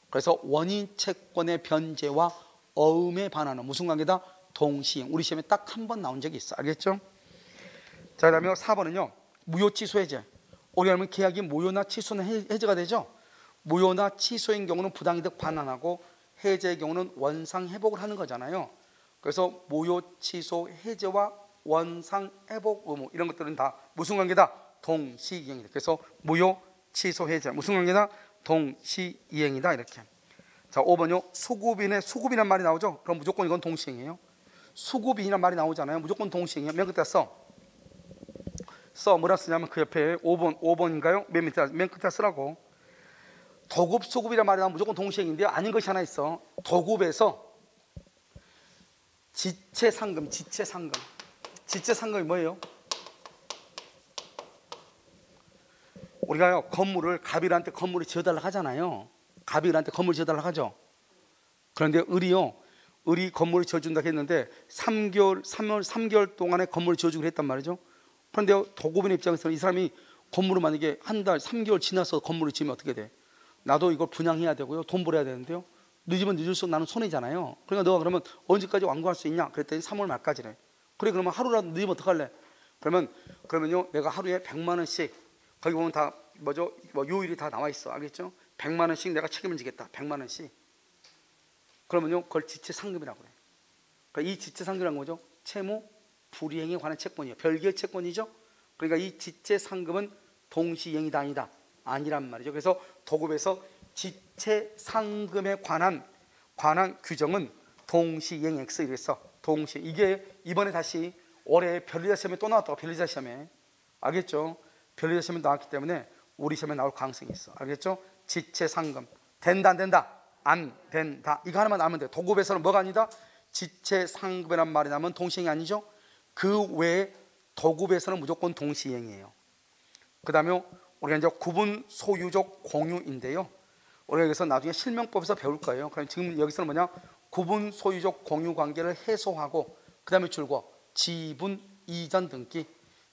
그래서 원인 채권의 변제와 어음에 반하는 무슨 관계다? 동시행. 우리 시험에 딱 한 번 나온 적이 있어. 알겠죠? 자, 그다음에 4번은요. 무효 취소 해제. 우리가 알면 계약이 무효나 취소는 해제가 되죠. 무효나 취소인 경우는 부당이득 반환하고 해제의 경우는 원상 회복을 하는 거잖아요. 그래서 무효 취소 해제와 원상 회복 의무 이런 것들은 다 무슨 관계다? 동시이행이다. 그래서 무효 취소 해제 무슨 관계다? 동시이행이다. 이렇게. 자, 5번요. 수급이란 말이 나오죠. 그럼 무조건 이건 동시행이에요. 수급이란 말이 나오잖아요. 무조건 동시행이에요. 맨 끝에 뭐라 쓰냐면 그 옆에 5번인가요? 맨 끝에 쓰라고. 도급, 수급이란 말이 나오면 무조건 동시행인데요. 아닌 것이 하나 있어. 도급에서 지체상금. 지체상금이 뭐예요? 우리가요, 건물을 갑일한테 건물을 지어달라고 하잖아요. 갑일한테 건물 지어달라고 하죠. 그런데 을이 건물을 지어준다고 했는데 3개월 동안에 건물을 지어주기로 했단 말이죠. 그런데 도급인 입장에서는 이 사람이 건물을 만약에 한 달, 3개월 지나서 건물을 지으면 어떻게 돼? 나도 이걸 분양해야 되고요. 돈 벌어야 되는데요. 늦으면 늦을수록 나는 손해잖아요. 그러니까 너가 그러면 언제까지 완공할 수 있냐? 그랬더니 3월 말까지래. 그래, 그러면 하루라도 늦으면 어떡할래? 그러면요, 내가 하루에 100만 원씩, 거기 보면 다 뭐죠? 요일이 다 나와 있어. 알겠죠? 100만 원씩 내가 책임을 지겠다. 100만 원씩. 그러면요, 그걸 지체상금이라고 그래. 그러니까 이 지체상금이란 거죠. 채무 불이행에 관한 채권이에요. 별개의 채권이죠. 그러니까 이 지체상금은 동시이행이다 아니다? 아니란 말이죠. 그래서 도급에서 지체상금에 관한 규정은 동시이행 X 이랬어. 동시. 이게 이번에 다시 올해 변리자 시험에 또 나왔다고. 변리자 시험에. 알겠죠? 변리자 시험에 나왔기 때문에 우리 시험에 나올 가능성이 있어. 알겠죠? 지체상금. 된다 안 된다? 안 된다. 이거 하나만 나오면 돼. 도급에서는 뭐가 아니다? 지체상금이란 말이 나면 동시이행이 아니죠? 그 외에 도급에서는 무조건 동시이행이에요. 그 다음에 우리가 이제 구분 소유적 공유인데요. 우리가 여기서 나중에 실명법에서 배울 거예요. 그럼 지금 여기서는 뭐냐? 구분 소유적 공유 관계를 해소하고 그 다음에 줄고 지분 이전 등기.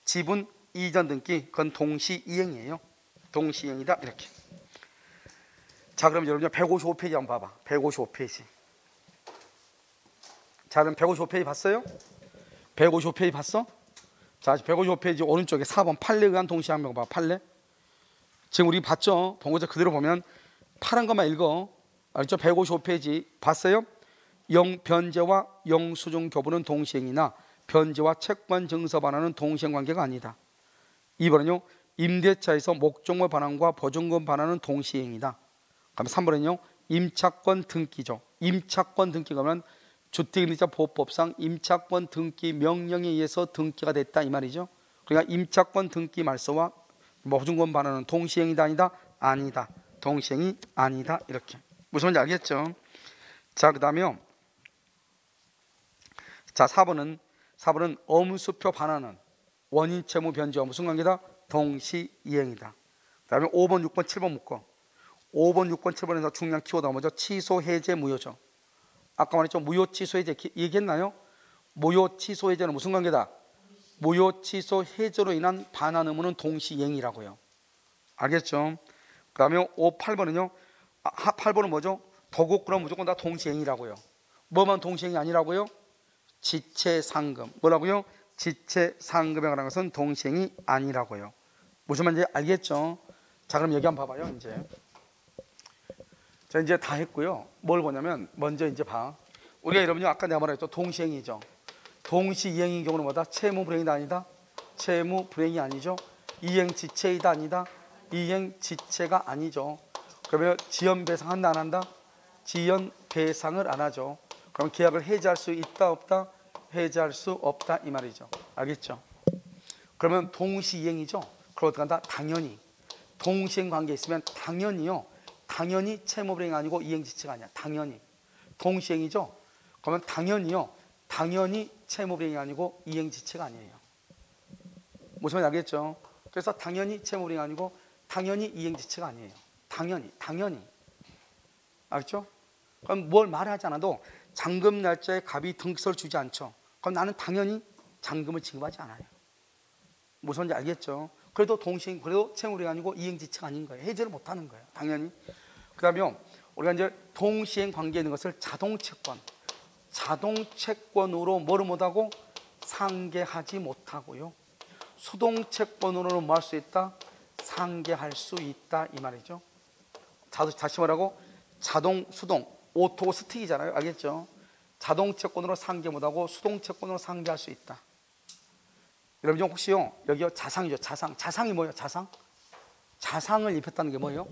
지분 이전 등기 그건 동시이행이에요. 동시이행이다. 이렇게. 자, 그럼 여러분 155페이지 한번 봐봐. 155페이지. 자, 그럼 155페이지 봤어요? 155페이지 봤어? 자, 155페이지 오른쪽에 4번 판례에 의한 동시항명 봐. 판례. 지금 우리 봤죠? 본고자 그대로 보면 파란 것만 읽어. 알죠? 155페이지 봤어요? 변제와 영수증 교부는 동시행이나 변제와 채권 증서 반환은 동시행 관계가 아니다. 2번은요. 임대차에서 목적물 반환과 보증금 반환은 동시행이다. 그럼 3번은요. 임차권 등기죠. 임차권 등기가 면 주택임대차 보호법상 임차권 등기 명령에 의해서 등기가 됐다 이 말이죠. 그러니까 임차권 등기 말소와 보증금 반환은 동시행이다 아니다? 아니다. 동시행이 아니다. 이렇게. 무슨 말인지 알겠죠? 자, 그 다음에요. 자, 4번은 엄수표 반환은 원인 채무 변제와 무슨 관계다? 동시이행이다. 그 다음에 5번, 6번, 7번 묶어. 5번, 6번, 7번에서 중요한 키워드가 뭐죠? 취소, 해제, 무효죠. 아까 말했죠? 무효, 취소, 해제 얘기했나요? 무효, 취소, 해제는 무슨 관계다? 무효, 취소, 해제로 인한 반환 의무는 동시이행이라고요. 알겠죠? 그 다음에 8번은요. 8번은 뭐죠? 도급 그럼 무조건 다 동시이행이라고요. 뭐만 동시이행이 아니라고요? 지체상금. 뭐라고요? 지체상금에 관한 것은 동시이행이 아니라고요. 무슨 말인지 알겠죠? 자, 그럼 여기 한번 봐봐요. 자, 이제 다 했고요. 뭘 보냐면 먼저 이제 봐. 우리가 여러분요 아까 내가 말했죠. 동시이행이죠. 동시이행인 경우는 뭐다? 채무 불이행이다 아니다? 채무 불이행이 아니죠. 이행 지체이다 아니다? 이행 지체가 아니죠. 그러면 지연 배상한다 안 한다? 지연 배상을 안 하죠. 그럼 계약을 해지할 수 있다 없다? 해지할 수 없다 이 말이죠. 알겠죠? 그러면 동시이행이죠. 그럼 어떻게 한다? 당연히 동시행 관계 있으면 당연히요. 당연히 채무불이행 아니고 이행지체가 아니야. 당연히 동시행이죠. 그러면 당연히요. 당연히 채무불이행이 아니고 이행지체가 아니에요. 무슨 말인지 알겠죠? 그래서 당연히 채무불이행이 아니고 당연히 이행지체가 아니에요. 당연히 알겠죠? 그럼 뭘 말하지 않아도 잔금 날짜에 갑이 등기서를 주지 않죠. 그럼 나는 당연히 잔금을 지급하지 않아요. 무슨 말인지 알겠죠? 그래도 동시행, 그래도 채무불이행이 아니고 이행지체가 아닌 거예요. 해지를 못하는 거예요. 당연히. 그 다음에 우리가 이제 동시행 관계에 있는 것을 자동채권으로 뭐를 못하고? 상계하지 못하고요. 수동채권으로는 뭐 할 수 있다? 상계할 수 있다 이 말이죠. 다시 말하고 자동, 수동, 오토 스틱이잖아요. 알겠죠? 자동채권으로 상계 못하고 수동채권으로 상계할 수 있다. 여러분 혹시요 여기요 자상이죠. 자상이 뭐예요? 자상을 입혔다는 게 뭐예요?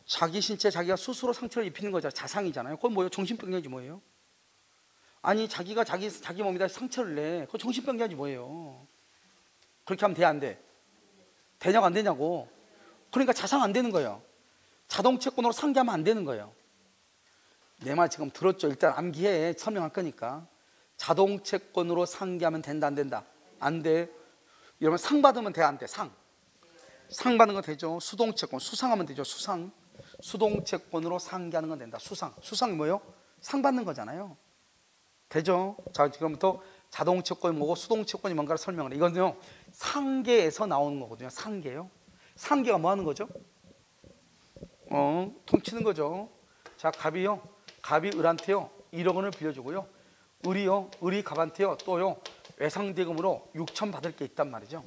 자기 신체 자기가 스스로 상처를 입히는 거죠. 자상이잖아요. 그건 뭐예요? 정신병이지 뭐예요? 아니 자기가 자기 몸에다 상처를 내. 그건 정신병이지 뭐예요? 그렇게 하면 돼 안 돼? 되냐고 안 되냐고. 그러니까 자상 안 되는 거예요. 자동채권으로 상계하면 안 되는 거예요. 내 말 지금 들었죠? 일단 암기해. 설명할 거니까. 자동채권으로 상계하면 된다 안 된다? 안 돼. 여러분 상 받으면 돼 안 돼? 상 받는 건 되죠. 수동채권 수상하면 되죠. 수동채권으로 상계하는 건 된다. 수상이 뭐예요? 상 받는 거잖아요. 되죠? 자 지금부터 자동채권이 뭐고 수동채권이 뭔가를 설명을 해. 이건요 상계에서 나오는 거거든요. 상계가 뭐 하는 거죠? 통치는 거죠. 자 갑이 을한테요 1억 원을 빌려주고요. 을이 갑한테요 또요 외상대금으로 6천 받을 게 있단 말이죠.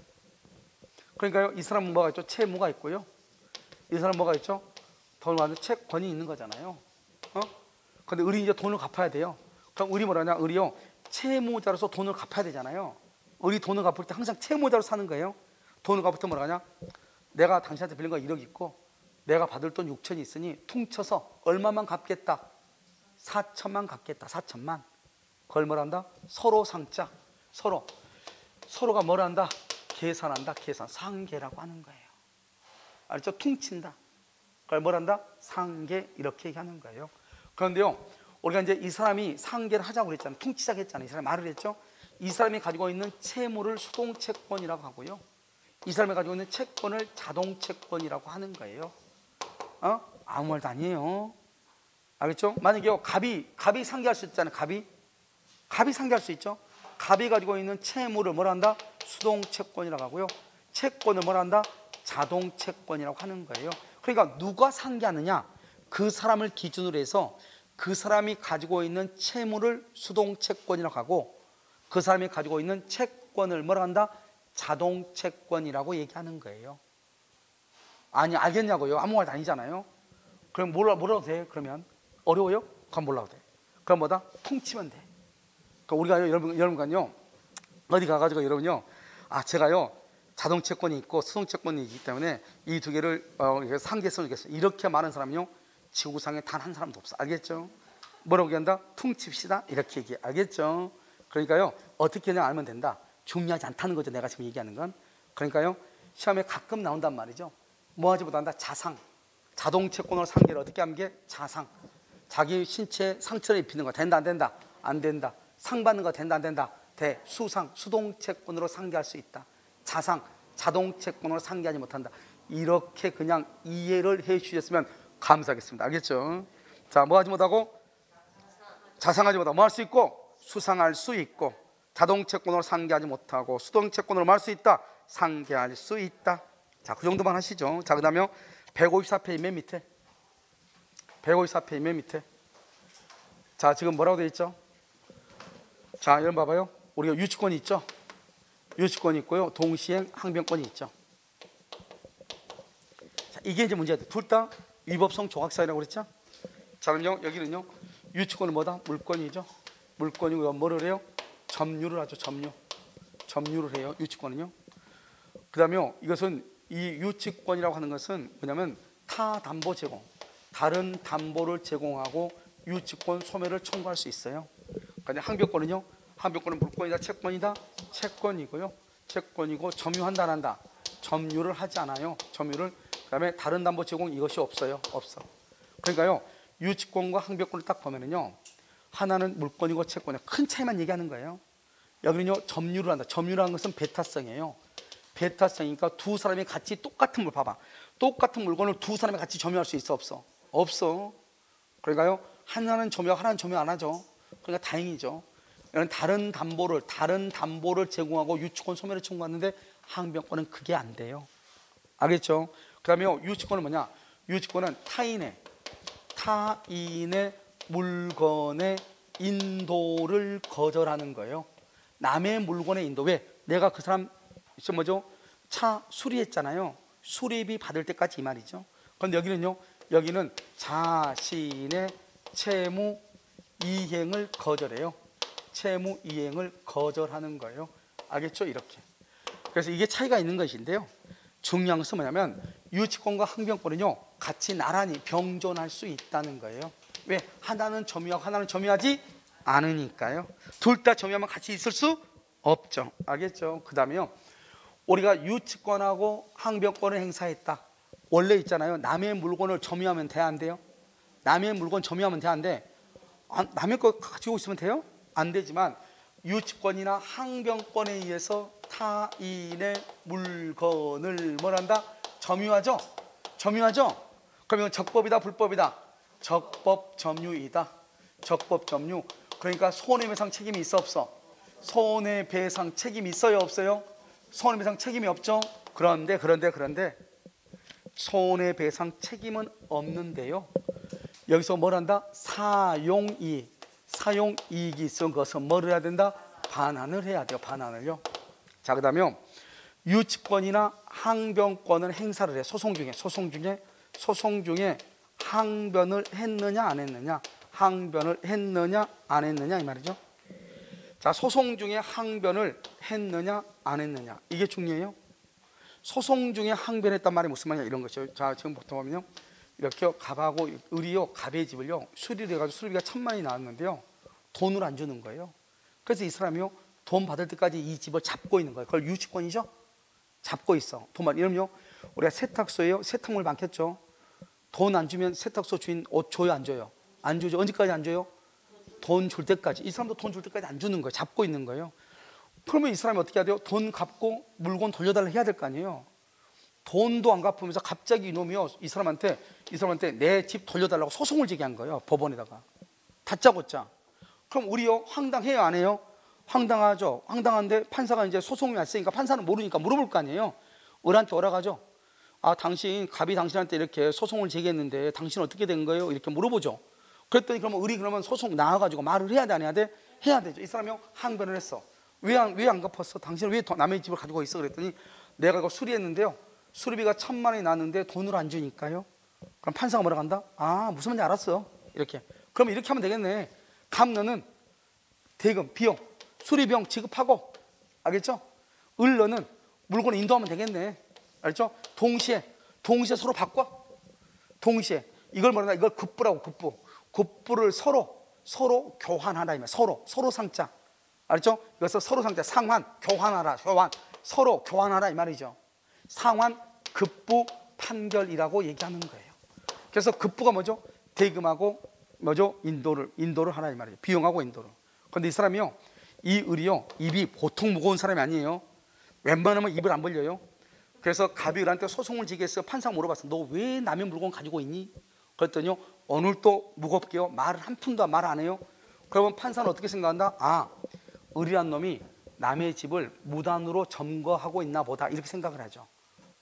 그러니까요 이 사람은 뭐가 있죠? 채무가 있고요. 이 사람은 뭐가 있죠? 돈을 받는 채권이 있는 거잖아요. 근데 을이 이제 돈을 갚아야 돼요. 그럼 을이 뭐라냐? 을이요 채무자로서 돈을 갚아야 되잖아요. 을이 돈을 갚을 때 항상 채무자로 사는 거예요. 돈을 갚을 때 뭐라냐? 내가 당신한테 빌린 거 1억 있고 내가 받을 돈 6천이 있으니 퉁쳐서 얼마만 갚겠다? 4천만 갚겠다. 4천만. 그걸 뭐란다? 서로 상자. 서로가 뭐란다? 계산한다. 상계라고 하는 거예요. 알죠? 퉁친다. 그걸 뭐란다? 상계 이렇게 얘기하는 거예요. 그런데요 우리가 이제 이 사람이 상계를 하자고 그랬잖아요. 퉁치자고 했잖아요. 이 사람이 말을 했죠. 이 사람이 가지고 있는 채무를 수동채권이라고 하고요. 이 사람이 가지고 있는 채권을 자동채권이라고 하는 거예요. 아무 말도 아니에요. 알겠죠? 만약에 갑이 상계할 수 있잖아요. 갑이 상계할 수 있죠. 갑이 가지고 있는 채무를 뭐라 한다? 수동채권이라고 하고요. 채권을 뭐라 한다? 자동채권이라고 하는 거예요. 그러니까 누가 상계하느냐? 그 사람을 기준으로 해서 그 사람이 가지고 있는 채무를 수동채권이라고 하고 그 사람이 가지고 있는 채권을 뭐라 한다? 자동채권이라고 얘기하는 거예요. 아니 알겠냐고요? 아무 말도 아니잖아요. 그럼 뭐라도 돼? 그러면 어려워요? 그럼 몰라도 돼. 그럼 뭐다? 퉁치면 돼. 그러니까 우리가 여러분간요 어디 가가지고 여러분요 제가요 자동채권이 있고 수동채권이 있기 때문에 이 두 개를 상계성을 얘기했어요. 이렇게 많은 사람은요 지구상에 단 한 사람도 없어. 알겠죠? 뭐라고 얘기한다? 퉁칩시다 이렇게 얘기해. 알겠죠? 그러니까요 어떻게 그냥 알면 된다. 중요하지 않다는 거죠. 내가 지금 얘기하는 건. 그러니까요 시험에 가끔 나온단 말이죠. 뭐 하지 못한다? 자동채권으로 상계를 어떻게 하는 게? 자기 신체에 상처를 입히는 거 된다 안 된다? 안 된다. 상 받는 거 된다 안 된다? 돼. 수동채권으로 상계할 수 있다. 자동채권으로 상계하지 못한다. 이렇게 그냥 이해를 해 주셨으면 감사하겠습니다. 알겠죠? 자, 뭐 하지 못하고? 자상하지 못하고 뭐 할 수 있고? 수상할 수 있고 자동채권으로 상계하지 못하고 수동채권으로 뭐 할 수 있다? 상계할 수 있다. 자, 그 정도만 하시죠. 자, 그 다음에 154페이지 맨 밑에 154페이지 맨 밑에 자, 지금 뭐라고 되어 있죠? 자, 여러분 봐봐요. 우리가 유치권이 있죠? 유치권이 있고요. 동시행 항변권이 있죠. 자, 이게 이제 문제가 돼. 둘 다 위법성 조각사유라고 그랬죠? 자, 그럼요. 여기는요. 유치권은 뭐다? 물권이죠. 물권이고 뭐를 해요? 점유를 하죠. 점유를 해요. 유치권은요. 그 다음에 이것은 이 유치권이라고 하는 것은 뭐냐면 타 담보 제공, 다른 담보를 제공하고 유치권 소멸을 청구할 수 있어요. 근데 항변권은요, 항변권은 물권이다, 채권이다, 채권이고요. 채권이고 점유한다 안 한다, 점유를 하지 않아요. 점유를. 그다음에 다른 담보 제공 이것이 없어요. 없어. 그러니까요, 유치권과 항변권을 딱 보면은요, 하나는 물권이고 채권이에요. 큰 차이만 얘기하는 거예요. 여기는요, 점유를 한다. 점유라는 것은 배타성이에요. 배타성이니까 두 사람이 같이 똑같은 물, 봐봐, 똑같은 물건을 두 사람이 같이 점유할 수 있어 없어? 없어. 그러니까요, 하나는 점유하고 하나는 점유 안 하죠. 그러니까 다행이죠. 다른 담보를 제공하고 유치권 소멸을 청구하는데 항변권은 그게 안 돼요. 알겠죠? 그 다음에 유치권은 뭐냐? 유치권은 타인의 물건의 인도를 거절하는 거예요. 남의 물건의 인도. 왜? 내가 그 사람 차 수리했잖아요. 수리비 받을 때까지 이 말이죠. 그런데 여기는요, 여기는 자신의 채무 이행을 거절해요. 채무 이행을 거절하는 거예요. 알겠죠? 이렇게. 그래서 이게 차이가 있는 것인데요, 중요한 것은 뭐냐면 유치권과 항변권은요, 같이 나란히 병존할 수 있다는 거예요. 왜? 하나는 점유하고 하나는 점유하지 않으니까요. 둘 다 점유하면 같이 있을 수 없죠. 알겠죠? 그 다음에요, 우리가 유치권하고 항변권을 행사했다. 원래 있잖아요, 남의 물건을 점유하면 돼, 안 돼요? 남의 물건 점유하면 돼, 안 돼? 남의 거 가지고 있으면 돼요? 안 되지만 유치권이나 항변권에 의해서 타인의 물건을 뭐란다? 점유하죠? 점유하죠? 그러면 적법이다, 불법이다? 적법 점유이다. 적법 점유. 그러니까 손해배상 책임이 있어 없어? 손해배상 책임이 있어요, 없어요? 손해배상 책임이 없죠? 그런데 손해배상 책임은 없는데요, 여기서 뭘 한다? 사용이익이 있은 것은 뭐를 해야 된다? 반환을 해야 돼요. 반환을요. 자, 그 다음에 유치권이나 항변권을 행사를 해. 소송 중에 항변을 했느냐 안 했느냐, 항변을 했느냐 안 했느냐 이 말이죠. 자, 소송 중에 항변을 했느냐 안 했느냐, 이게 중요해요. 소송 중에 항변했단 말이 무슨 말이냐, 이런 것이죠. 자, 지금 보통 보면요, 이렇게 갑하고 을이요, 갑의 집을요 수리를 해가지고 수리비가 1,000만원이 나왔는데요, 돈을 안 주는 거예요. 그래서 이 사람이요, 돈 받을 때까지 이 집을 잡고 있는 거예요. 그걸 유치권이죠. 잡고 있어. 돈만. 이러면요, 우리가 세탁소에요, 세탁물 많겠죠. 돈 안 주면 세탁소 주인 옷 줘요, 안 줘요? 안 주죠. 언제까지 안 줘요? 돈 줄 때까지. 이 사람도 돈 줄 때까지 안 주는 거예요. 잡고 있는 거예요. 그러면 이 사람이 어떻게 해야 돼요? 돈 갚고 물건 돌려달라 해야 될 거 아니에요. 돈도 안 갚으면서 갑자기 이놈이요, 이 사람한테 내 집 돌려달라고 소송을 제기한 거예요. 법원에다가. 다짜고짜. 그럼 우리요, 황당해요, 안 해요? 황당하죠. 황당한데 판사가 이제 소송이 왔으니까 판사는 모르니까 물어볼 거 아니에요. 을한테 오라가죠. 갑이 당신한테 이렇게 소송을 제기했는데 당신 어떻게 된 거예요? 이렇게 물어보죠. 그랬더니 그러면 소송 나와가지고 말을 해야 돼, 안 해야 돼? 해야 되죠. 이 사람이 항변을 했어. 왜 안 갚았어? 당신은 왜 남의 집을 가지고 있어? 그랬더니 내가 이거 수리했는데요, 수리비가 1,000만원이 나왔는데 돈을 안 주니까요. 그럼 판사가 뭐라고 한다? 무슨 말인지 알았어. 이렇게. 그럼 이렇게 하면 되겠네. 감너는 대금, 비용, 수리비용 지급하고, 알겠죠? 을너는 물건을 인도하면 되겠네. 알겠죠? 동시에 서로 바꿔. 동시에 이걸 뭐라, 이걸 급부라고. 급부를 서로 교환하라, 이 말. 서로 상자. 알겠죠? 이것을 서로 상자, 상환, 교환하라, 서로 교환하라 이 말이죠. 상환, 급부, 판결이라고 얘기하는 거예요. 그래서 급부가 뭐죠? 대금하고 뭐죠? 인도를 하라 이 말이죠. 비용하고 인도를. 그런데 이 사람이요, 이 을이요, 입이 보통 무거운 사람이 아니에요. 웬만하면 입을 안 벌려요. 그래서 갑이 을한테 소송을 제기했어요. 판사가 물어봤어. 너 왜 남의 물건 가지고 있니? 그랬더니요, 오늘 또 무겁게요, 말을 한 푼도 말 안 해요. 그러면 판사는 어떻게 생각한다? 을이란 놈이 남의 집을 무단으로 점거하고 있나 보다, 이렇게 생각을 하죠.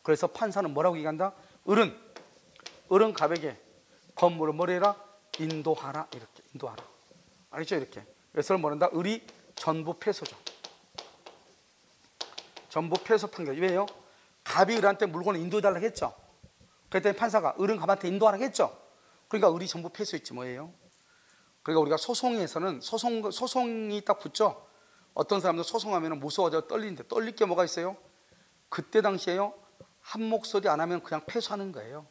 그래서 판사는 뭐라고 얘기한다? 을은 갑에게 건물을 뭐래라? 인도하라, 이렇게. 인도하라. 알겠죠? 이렇게. 그래서 뭐란다? 을이 전부 패소죠. 전부 패소 판결. 왜요? 갑이 을한테 물건을 인도해달라고 했죠. 그랬더니 판사가 을은 갑한테 인도하라고 했죠. 그러니까 을이 전부 패소했지 뭐예요. 그러니까 우리가 소송에서는 소송이 딱 붙죠. 어떤 사람들 소송하면 무서워져 떨리는데, 떨릴 게 뭐가 있어요? 그때 당시에요, 한 목소리 안 하면 그냥 패소하는 거예요.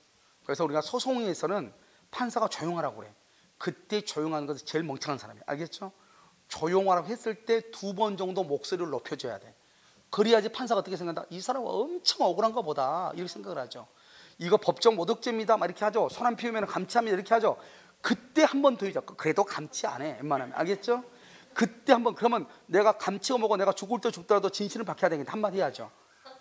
그래서 우리가 소송에서는 판사가 조용하라고 그래. 그때 조용하는 것은 제일 멍청한 사람이에요. 알겠죠? 조용하라고 했을 때 2번 정도 목소리를 높여줘야 돼. 그래야지 판사가 어떻게 생각한다? 이 사람은 엄청 억울한가 보다 이렇게 생각을 하죠. 이거 법정 모독죄입니다 막 이렇게 하죠. 손 안 피우면 감치합니다 이렇게 하죠. 그때 한 번 더 해줘. 그래도 감치 안 해 웬만하면. 알겠죠? 그때 한 번, 그러면 내가 감치고 뭐고 내가 죽을 때 죽더라도 진실을 밝혀야 되겠다 한마디 해야죠.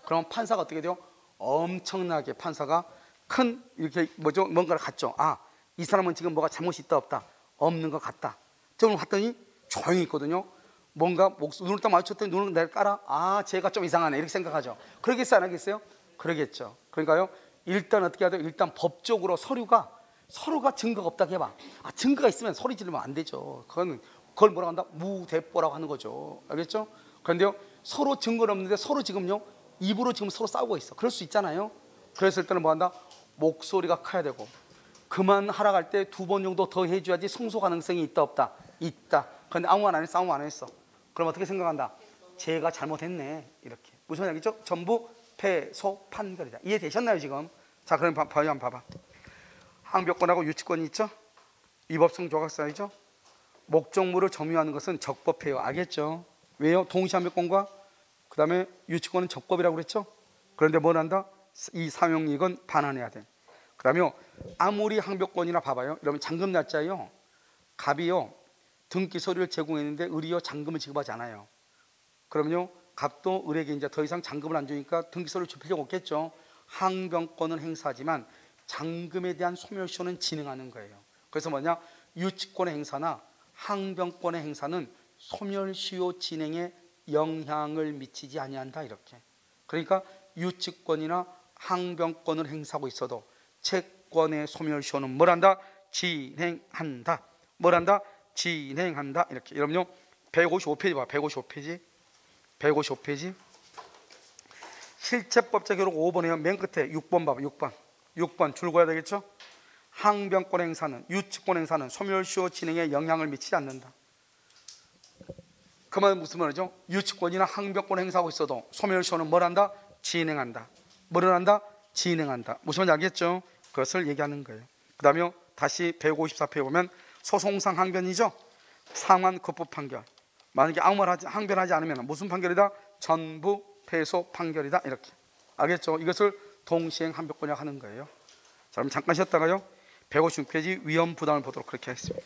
그러면 판사가 어떻게 돼요? 엄청나게 판사가 큰 이렇게 뭐죠? 뭔가를 갖죠. 아, 이 사람은 지금 뭐가 잘못이 있다 없다? 없는 것 같다. 저는 봤더니 조용히 있거든요. 뭔가 눈을 딱 마주쳤더니 눈을 내가 깔아. 아, 쟤가 좀 이상하네 이렇게 생각하죠. 그러겠어요 안 하겠어요? 그러겠죠. 그러니까요, 일단 어떻게 해야 돼요? 일단 법적으로 서로가 증거가 없다고 해봐. 아, 증거가 있으면 소리 지르면 안 되죠. 그걸 뭐라고 한다? 무대뽀라고 하는 거죠. 알겠죠? 그런데요, 서로 증거는 없는데 서로 지금요 입으로 지금 서로 싸우고 있어. 그럴 수 있잖아요. 그랬을 때는 뭐 한다? 목소리가 커야 되고, 그만하라고 할 때 2번 정도 더 해줘야지 승소 가능성이 있다 없다? 있다. 그런데 아무 말 안 했어. 아무 말 안 했어. 그럼 어떻게 생각한다? 제가 잘못했네 이렇게. 무슨 말이죠? 전부 패소 판결이다. 이해되셨나요 지금? 자, 그럼 한번 봐봐. 항변권하고 유치권이 있죠? 위법성 조각사이죠? 목적물을 점유하는 것은 적법해요. 알겠죠? 왜요? 동시항변권과 그 다음에 유치권은 적법이라고 그랬죠? 그런데 뭘 한다? 이 사용이익은 반환해야 돼. 그 다음에 아무리 항변권이나 봐봐요. 여러분 잔금 날짜요, 갑이요 등기 서류를 제공했는데 을이요 잔금을 지급하지 않아요. 그러면요 갑도 을에게 이제 더 이상 잔금을 안 주니까 등기 서류를 줄 필요가 없겠죠. 항변권은 행사하지만 잔금에 대한 소멸시효는 진행하는 거예요. 그래서 뭐냐, 유치권의 행사나 항변권의 행사는 소멸시효 진행에 영향을 미치지 아니한다 이렇게. 그러니까 유치권이나 항변권을 행사하고 있어도 채권의 소멸시효는 뭘 한다? 진행한다. 뭘 한다? 진행한다 이렇게. 여러분요 155페이지 봐. 155페이지 실체법적 효력 5번에요. 맨 끝에 6번 봐봐. 6번 줄거야 되겠죠? 항변권 행사는, 유치권 행사는 소멸시효 진행에 영향을 미치지 않는다. 그 말은 무슨 말이죠? 유치권이나 항변권 행사하고 있어도 소멸시효는 뭘 한다? 진행한다. 뭐를 한다? 진행한다. 무슨 말인지 알겠죠? 그것을 얘기하는 거예요. 그 다음에 다시 154페이지 보면 소송상 항변이죠? 상환 급부 판결. 만약에 아무 말 항변하지 않으면 무슨 판결이다? 전부 패소 판결이다 이렇게. 알겠죠? 이것을 동시행 항변권이라고 하는 거예요. 자, 그럼 잠깐 쉬었다가요 156페이지 위험 부담을 보도록 그렇게 하겠습니다.